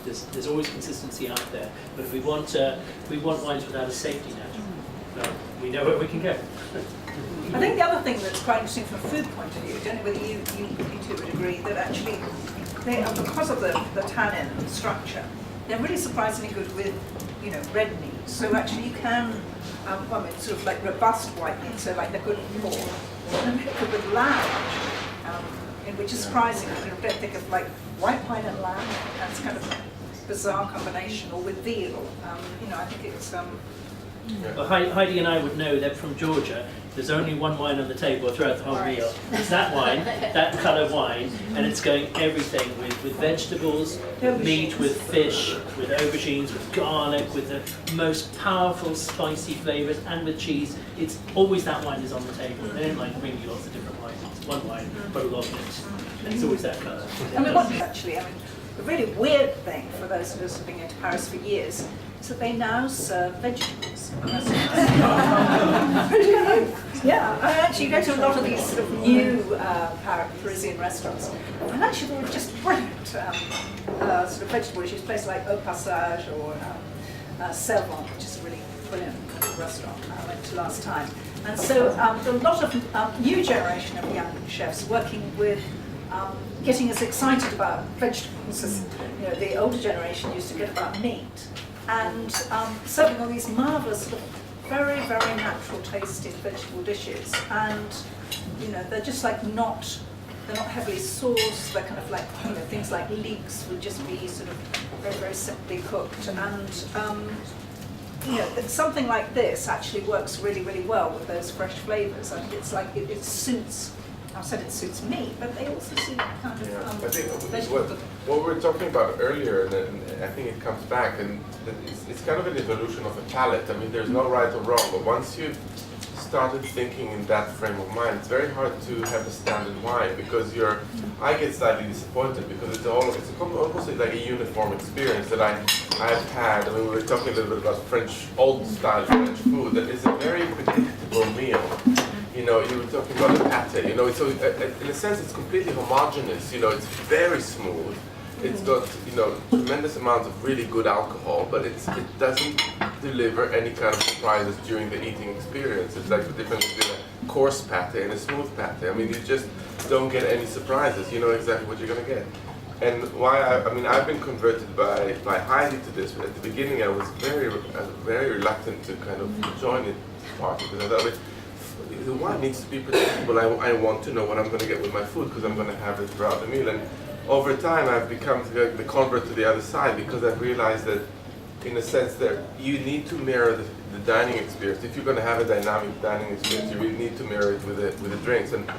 There's always consistency out there. But if we want wines without a safety net, well, we know where we can go. I think the other thing that's quite interesting from a food point of view, I don't know whether you two would agree, that actually they are, because of the tannin and the structure, they're really surprisingly good with red meat. So actually you can, sort of like robust white meat, so like they're good with pork, and they're good with lamb, which is surprising. I don't think of like white wine and lamb. That's kind of a bizarre combination, or with veal. I think it's. Well, Heidi and I would know that from Georgia, there's only one wine on the table throughout the whole meal. It's that wine, that colour wine, and it's going everything with vegetables, with meat, with fish, with aubergines, with garlic, with the most powerful spicy flavours, and with cheese. It's always that wine is on the table. They don't like bring you lots of different wines. It's one wine, but a lot of it. And it's always that colour. The really weird thing for those of us who've been going to Paris for years is that they now serve vegetables. Yeah, I actually go to a lot of these sort of new Parisian restaurants, and actually they were just brilliant sort of vegetable dishes, places like Au Passage or Servant, which is a really brilliant restaurant I went to last time. And so there are a lot of new generation of young chefs working with getting us excited about vegetables as the older generation used to get about meat, and serving all these marvellous sort of very, very natural tasting vegetable dishes, and they're just like they're not heavily sauced. They're kind of like things like leeks would just be sort of very, very simply cooked, and something like this actually works really, really well with those fresh flavours. I think it's like it suits. I said it suits me, but they also suit kind of I think vegetable. what we were talking about earlier, and I think it comes back, and it's kind of an evolution of a palate. I mean, there's no right or wrong, but once you've started thinking in that frame of mind, it's very hard to have a standard wine, because I get slightly disappointed, because it's almost like a uniform experience that I've had. I mean, we were talking a little bit about old style French food, that is a very predictable meal. You were talking about the pate, so in a sense it's completely homogeneous, it's very smooth. It's got, tremendous amounts of really good alcohol, but it doesn't deliver any kind of surprises during the eating experience. It's like the difference between a coarse pate and a smooth pate. I mean, you just don't get any surprises. You know exactly what you're going to get. And I've been converted by Heidi to this. At the beginning, I was very reluctant to kind of join it part, because I thought the wine needs to be predictable. I want to know what I'm going to get with my food, because I'm going to have it throughout the meal. And over time, I've become the convert to the other side, because I've realized that, in a sense, that you need to mirror the dining experience. If you're going to have a dynamic dining experience, you really need to mirror it with the drinks. And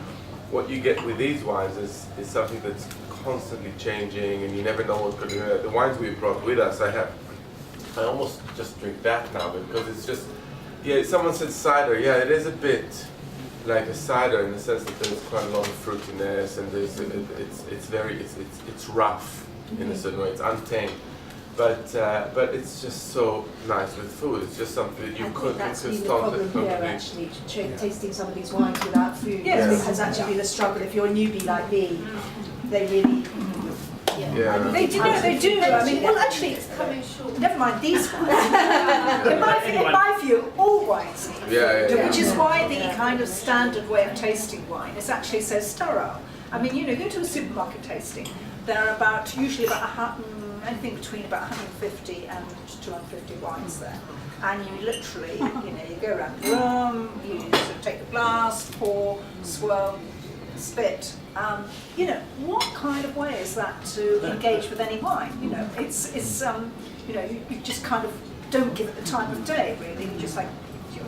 what you get with these wines is something that's constantly changing, and you never know what's going to be. The wines we brought with us, I almost just drink that now, because it's just, someone said cider. It is a bit like a cider in the sense that there's quite a lot of fruitiness, and it's rough in a certain way. It's untamed, but it's just so nice with food. It's just something that you could that's been the problem here, actually, tasting some of these wines without food. Yes. It has actually been a struggle. If you're a newbie like me, they really. They do. I mean, well, actually, It's coming short. never mind these wines. in my view, all wines need food, which is why the kind of standard way of tasting wine is actually so sterile. I mean, go to a supermarket tasting. There are usually about anything between about 150 and 250 wines there, and you literally, you go around the room, you sort of take a glass, pour, swirl, spit. What kind of way is that to engage with any wine? It's you just kind of don't give it the time of day, really. You just like,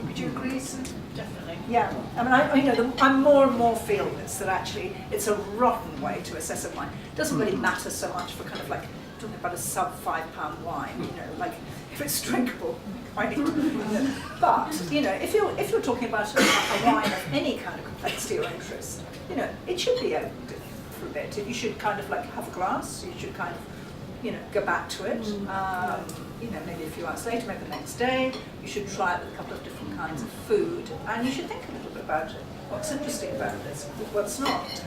would you agree, Sue? Definitely. Yeah, I mean, I'm more and more feel this, that actually it's a rotten way to assess a wine. It doesn't really matter so much for kind of like talking about a sub £5 wine, like if it's drinkable, wine. But if you're talking about a wine of any kind of complexity or interest, it should be opened for a bit. You should kind of like have a glass. You should kind of go back to it. Maybe a few hours later, maybe the next day. You should try it with a couple of different kinds of food, and you should think a little bit about it. What's interesting about this? What's not?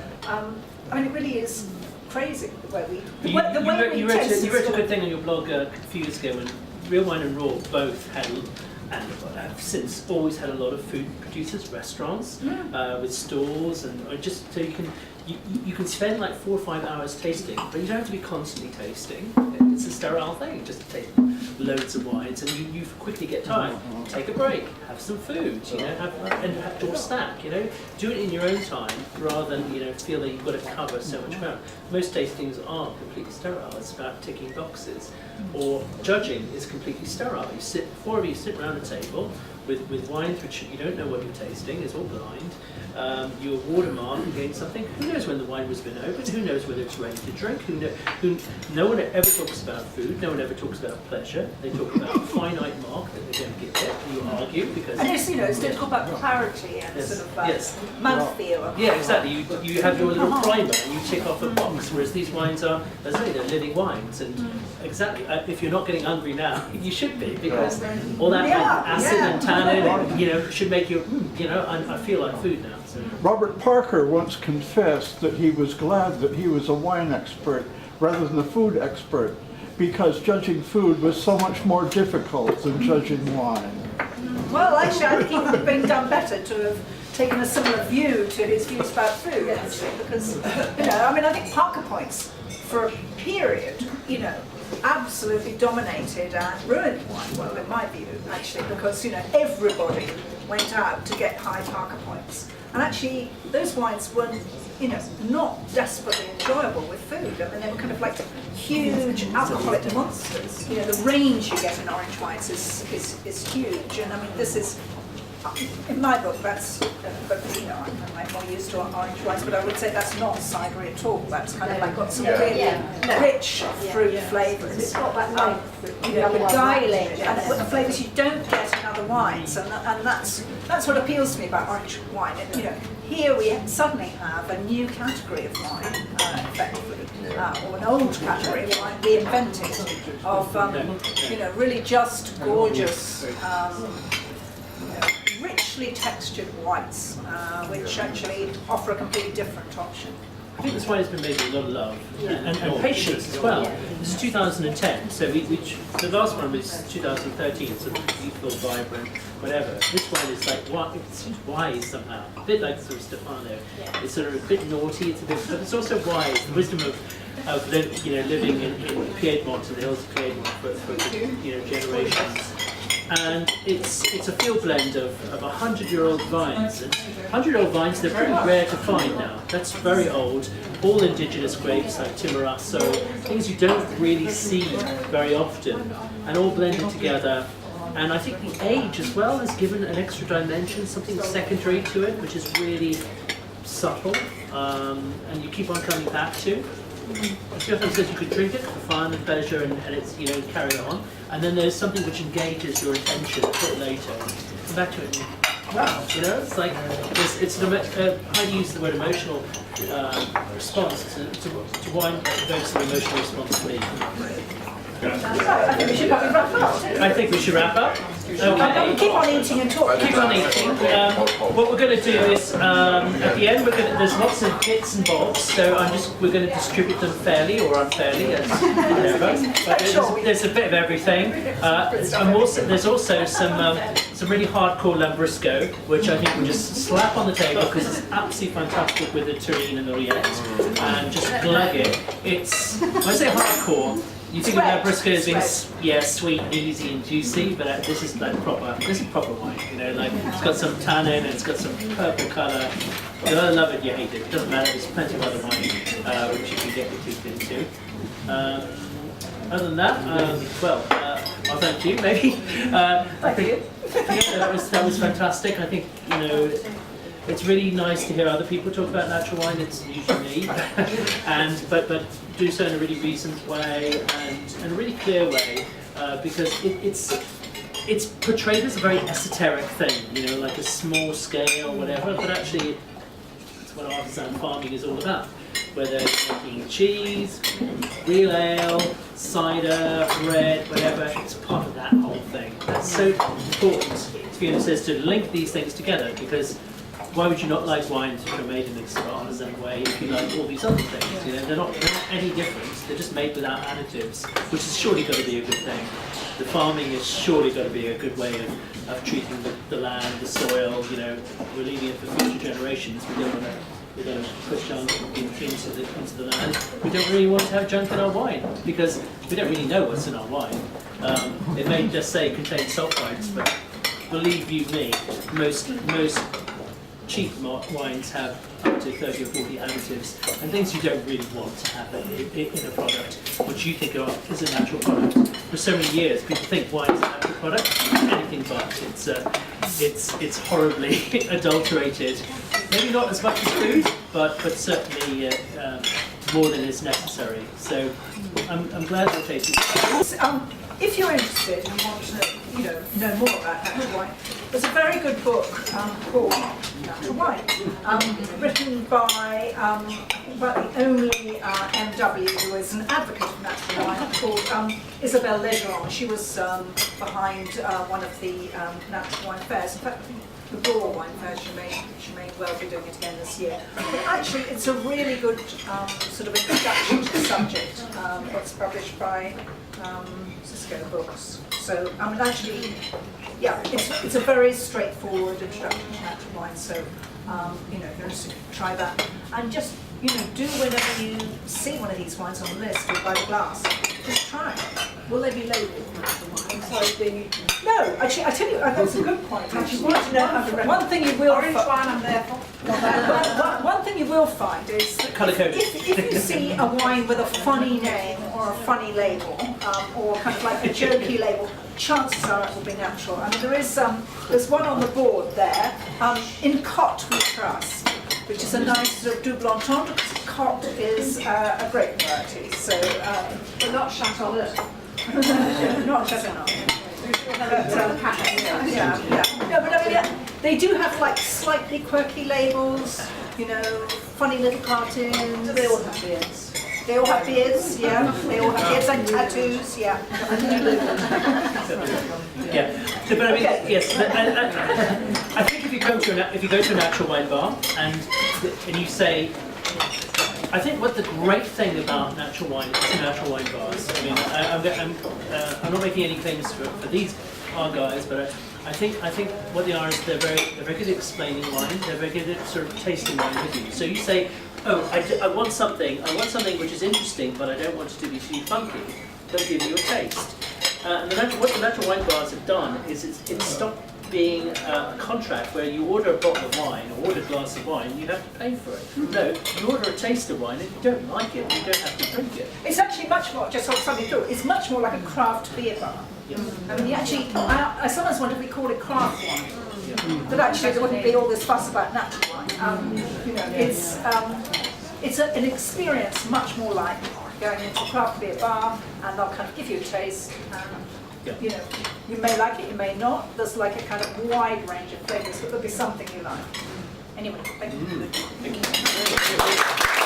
It really is crazy the way we You taste. wrote a good thing on your blog a few years ago when Real Wine and Raw both had, and have since always had a lot of food producers, restaurants, with stalls, and just so you can spend like 4 or 5 hours tasting, but you don't have to be constantly tasting. It's a sterile thing. You just take loads of wines, and you quickly get tired. Take a break, have some food, have or snack. Do it in your own time rather than feel that you've got to cover so much ground. Most tastings are completely sterile. It's about ticking boxes, or judging is completely sterile. Four of you sit around a table with wines which you don't know what you're tasting. It's all blind. You're watermark against something. Who knows when the wine was been opened? Who knows whether it's ready to drink? No one ever talks about food. No one ever talks about pleasure. They talk about a finite mark that they're going to get it. You argue because it's difficult about clarity and sort of mouthfeel. Yeah, exactly. You have your little primer and you tick off a box. Whereas these wines are, as I say, they're living wines. And exactly, if you're not getting hungry now, you should be, because all that acid and tannin, should make you, I feel like food now. So. Robert Parker once confessed that he was glad that he was a wine expert rather than a food expert, because judging food was so much more difficult than judging wine. Well, actually, I think he would have been done better to have taken a similar view to his views about food, actually, because, I think Parker points for a period, absolutely dominated and ruined wine, well, in my view, actually, because, everybody went out to get high Parker points. And actually, those wines were, not desperately enjoyable with food. They were kind of like huge alcoholic monsters. The range you get in orange wines is huge. And this is, in my book, that's, I'm like more used to orange wines, but I would say that's not cidery at all. That's kind of like got some really rich fruit flavours. It's got that beguiling and flavours you don't get in other wines, and that's what appeals to me about orange wine. Here we suddenly have a new category of wine, effectively, or an old category of wine reinvented, of really just gorgeous, richly textured whites, which actually offer a completely different option. I think this wine has been made with a lot of love and patience as well. This is 2010, so the last one was 2013, so beautiful, vibrant, whatever. This wine is like, it's wise somehow, a bit like sort of Stefano. It's sort of a bit naughty, but it's also wise. The wisdom of living in Piedmont, in the hills of Piedmont for generations. And it's a field blend of 100-year-old vines. And 100-year-old vines, they're pretty rare to find now. That's very old. All indigenous grapes like Timorasso, things you don't really see very often, and all blended together. And I think the age as well has given an extra dimension, something secondary to it, which is really subtle, and you keep on coming back to. Stefano says you could drink it for fun and pleasure, and it's carry on. And then there's something which engages your attention a bit later. Come back to it. And, wow, it's like it's how do you use the word emotional response to wine evokes an emotional response to me. I think we should probably wrap up. I think we should wrap up. Okay. Keep on eating and talking. Keep on eating. What we're going to do is, at the end, there's lots of bits and bobs, so we're going to distribute them fairly or unfairly, as whatever. But there's a bit of everything. There's also some really hardcore Lambrusco, which I think we'll just slap on the table because it's absolutely fantastic with the terrine and the rillette, and just glug it. When I say hardcore, you think of Lambrusco as being sweet, easy, and juicy, but this is like proper wine. It's got some tannin, and it's got some purple colour. You either love it, you hate it. It doesn't matter. There's plenty of other wine which you can get your teeth into. Other than that, I'll thank you. Maybe I think that was fantastic. I think it's really nice to hear other people talk about natural wine. It's usually me, but do so in a really reasoned way and a really clear way, because it's portrayed as a very esoteric thing, you know, like a small scale, whatever. But actually, it's what artisan farming is all about. Where they're making cheese, real ale, cider, bread, whatever. It's part of that whole thing. That's so important, Fiona says, to link these things together, because why would you not like wines which are made in this artisan way if you like all these other things? You know, they're not any different. They're just made without additives, which is surely got to be a good thing. The farming is surely got to be a good way of treating the land, the soil. You know, we're leaving it for future generations. We don't want to. We're going to push junk into the land. We don't really want to have junk in our wine because we don't really know what's in our wine. It may just say contains sulfites, but believe you me, most cheap wines have up to 30 or 40 additives and things you don't really want to have in a product, which you think is a natural product. For so many years, people think wine is a natural product. Anything but. It's horribly adulterated. Maybe not as much as food, but certainly more than is necessary. So I'm glad we're tasting it. If you're interested and want to know more about natural wine, there's a very good book called Natural Wine, written by the only MW who is an advocate of natural wine, called Isabelle Legeron. She was behind one of the natural wine fairs. In fact, I think the Raw Wine Fair, she may well be doing it again this year. But actually, it's a really good sort of introduction to the subject. It's published by Cisco Books. So, I mean, actually, yeah, it's a very straightforward introduction to natural wine. So, you know, if you're interested, try that. And just, you know, do whenever you see one of these wines on the list or by the glass, just try it. Will they be labelled natural wine? Sorry, No, actually, I tell you, that's a good point. Actually, want to know how to one thing you will orange wine I'm there for. one thing you will find is Colour coded. if you see a wine with a funny name or a funny label, or kind of like a jokey label, chances are it will be natural. I mean, there's one on the board there, in Cot We Trust, which is a nice sort of double entendre, because Cot is a grape variety, so But not Chateau. not Chateauneuf. No, but I mean, they do have like slightly quirky labels, you know, funny little cartoons. Do they all have beards? They all have beards, yeah. They all have beards and tattoos, yeah. Yeah, but I mean, yes. But I think if you go to a natural wine bar and you say, I think what the great thing about natural wine is natural wine bars. I mean, I'm not making any claims for these guys, but I think what they are is they're very good at explaining wine. They're very good at sort of tasting wine with you. So you say, oh, I want something which is interesting, but I don't want it to be too funky. They'll give you a taste. And what the natural wine bars have done is it's stopped being a contract where you order a bottle of wine or order a glass of wine, you have to pay for it. No, you order a taste of wine, and if you don't like it, you don't have to drink it. It's actually much more, just something through, it's much more like a craft beer bar. Yeah. I mean, I sometimes wonder if we call it craft wine. But actually there wouldn't be all this fuss about natural wine. You know, it's an experience much more like going into a craft beer bar, and they'll kind of give you a taste. You know, you may like it, you may not. There's like a kind of wide range of flavours, but there'll be something you like. Anyway, thank you. Thank you.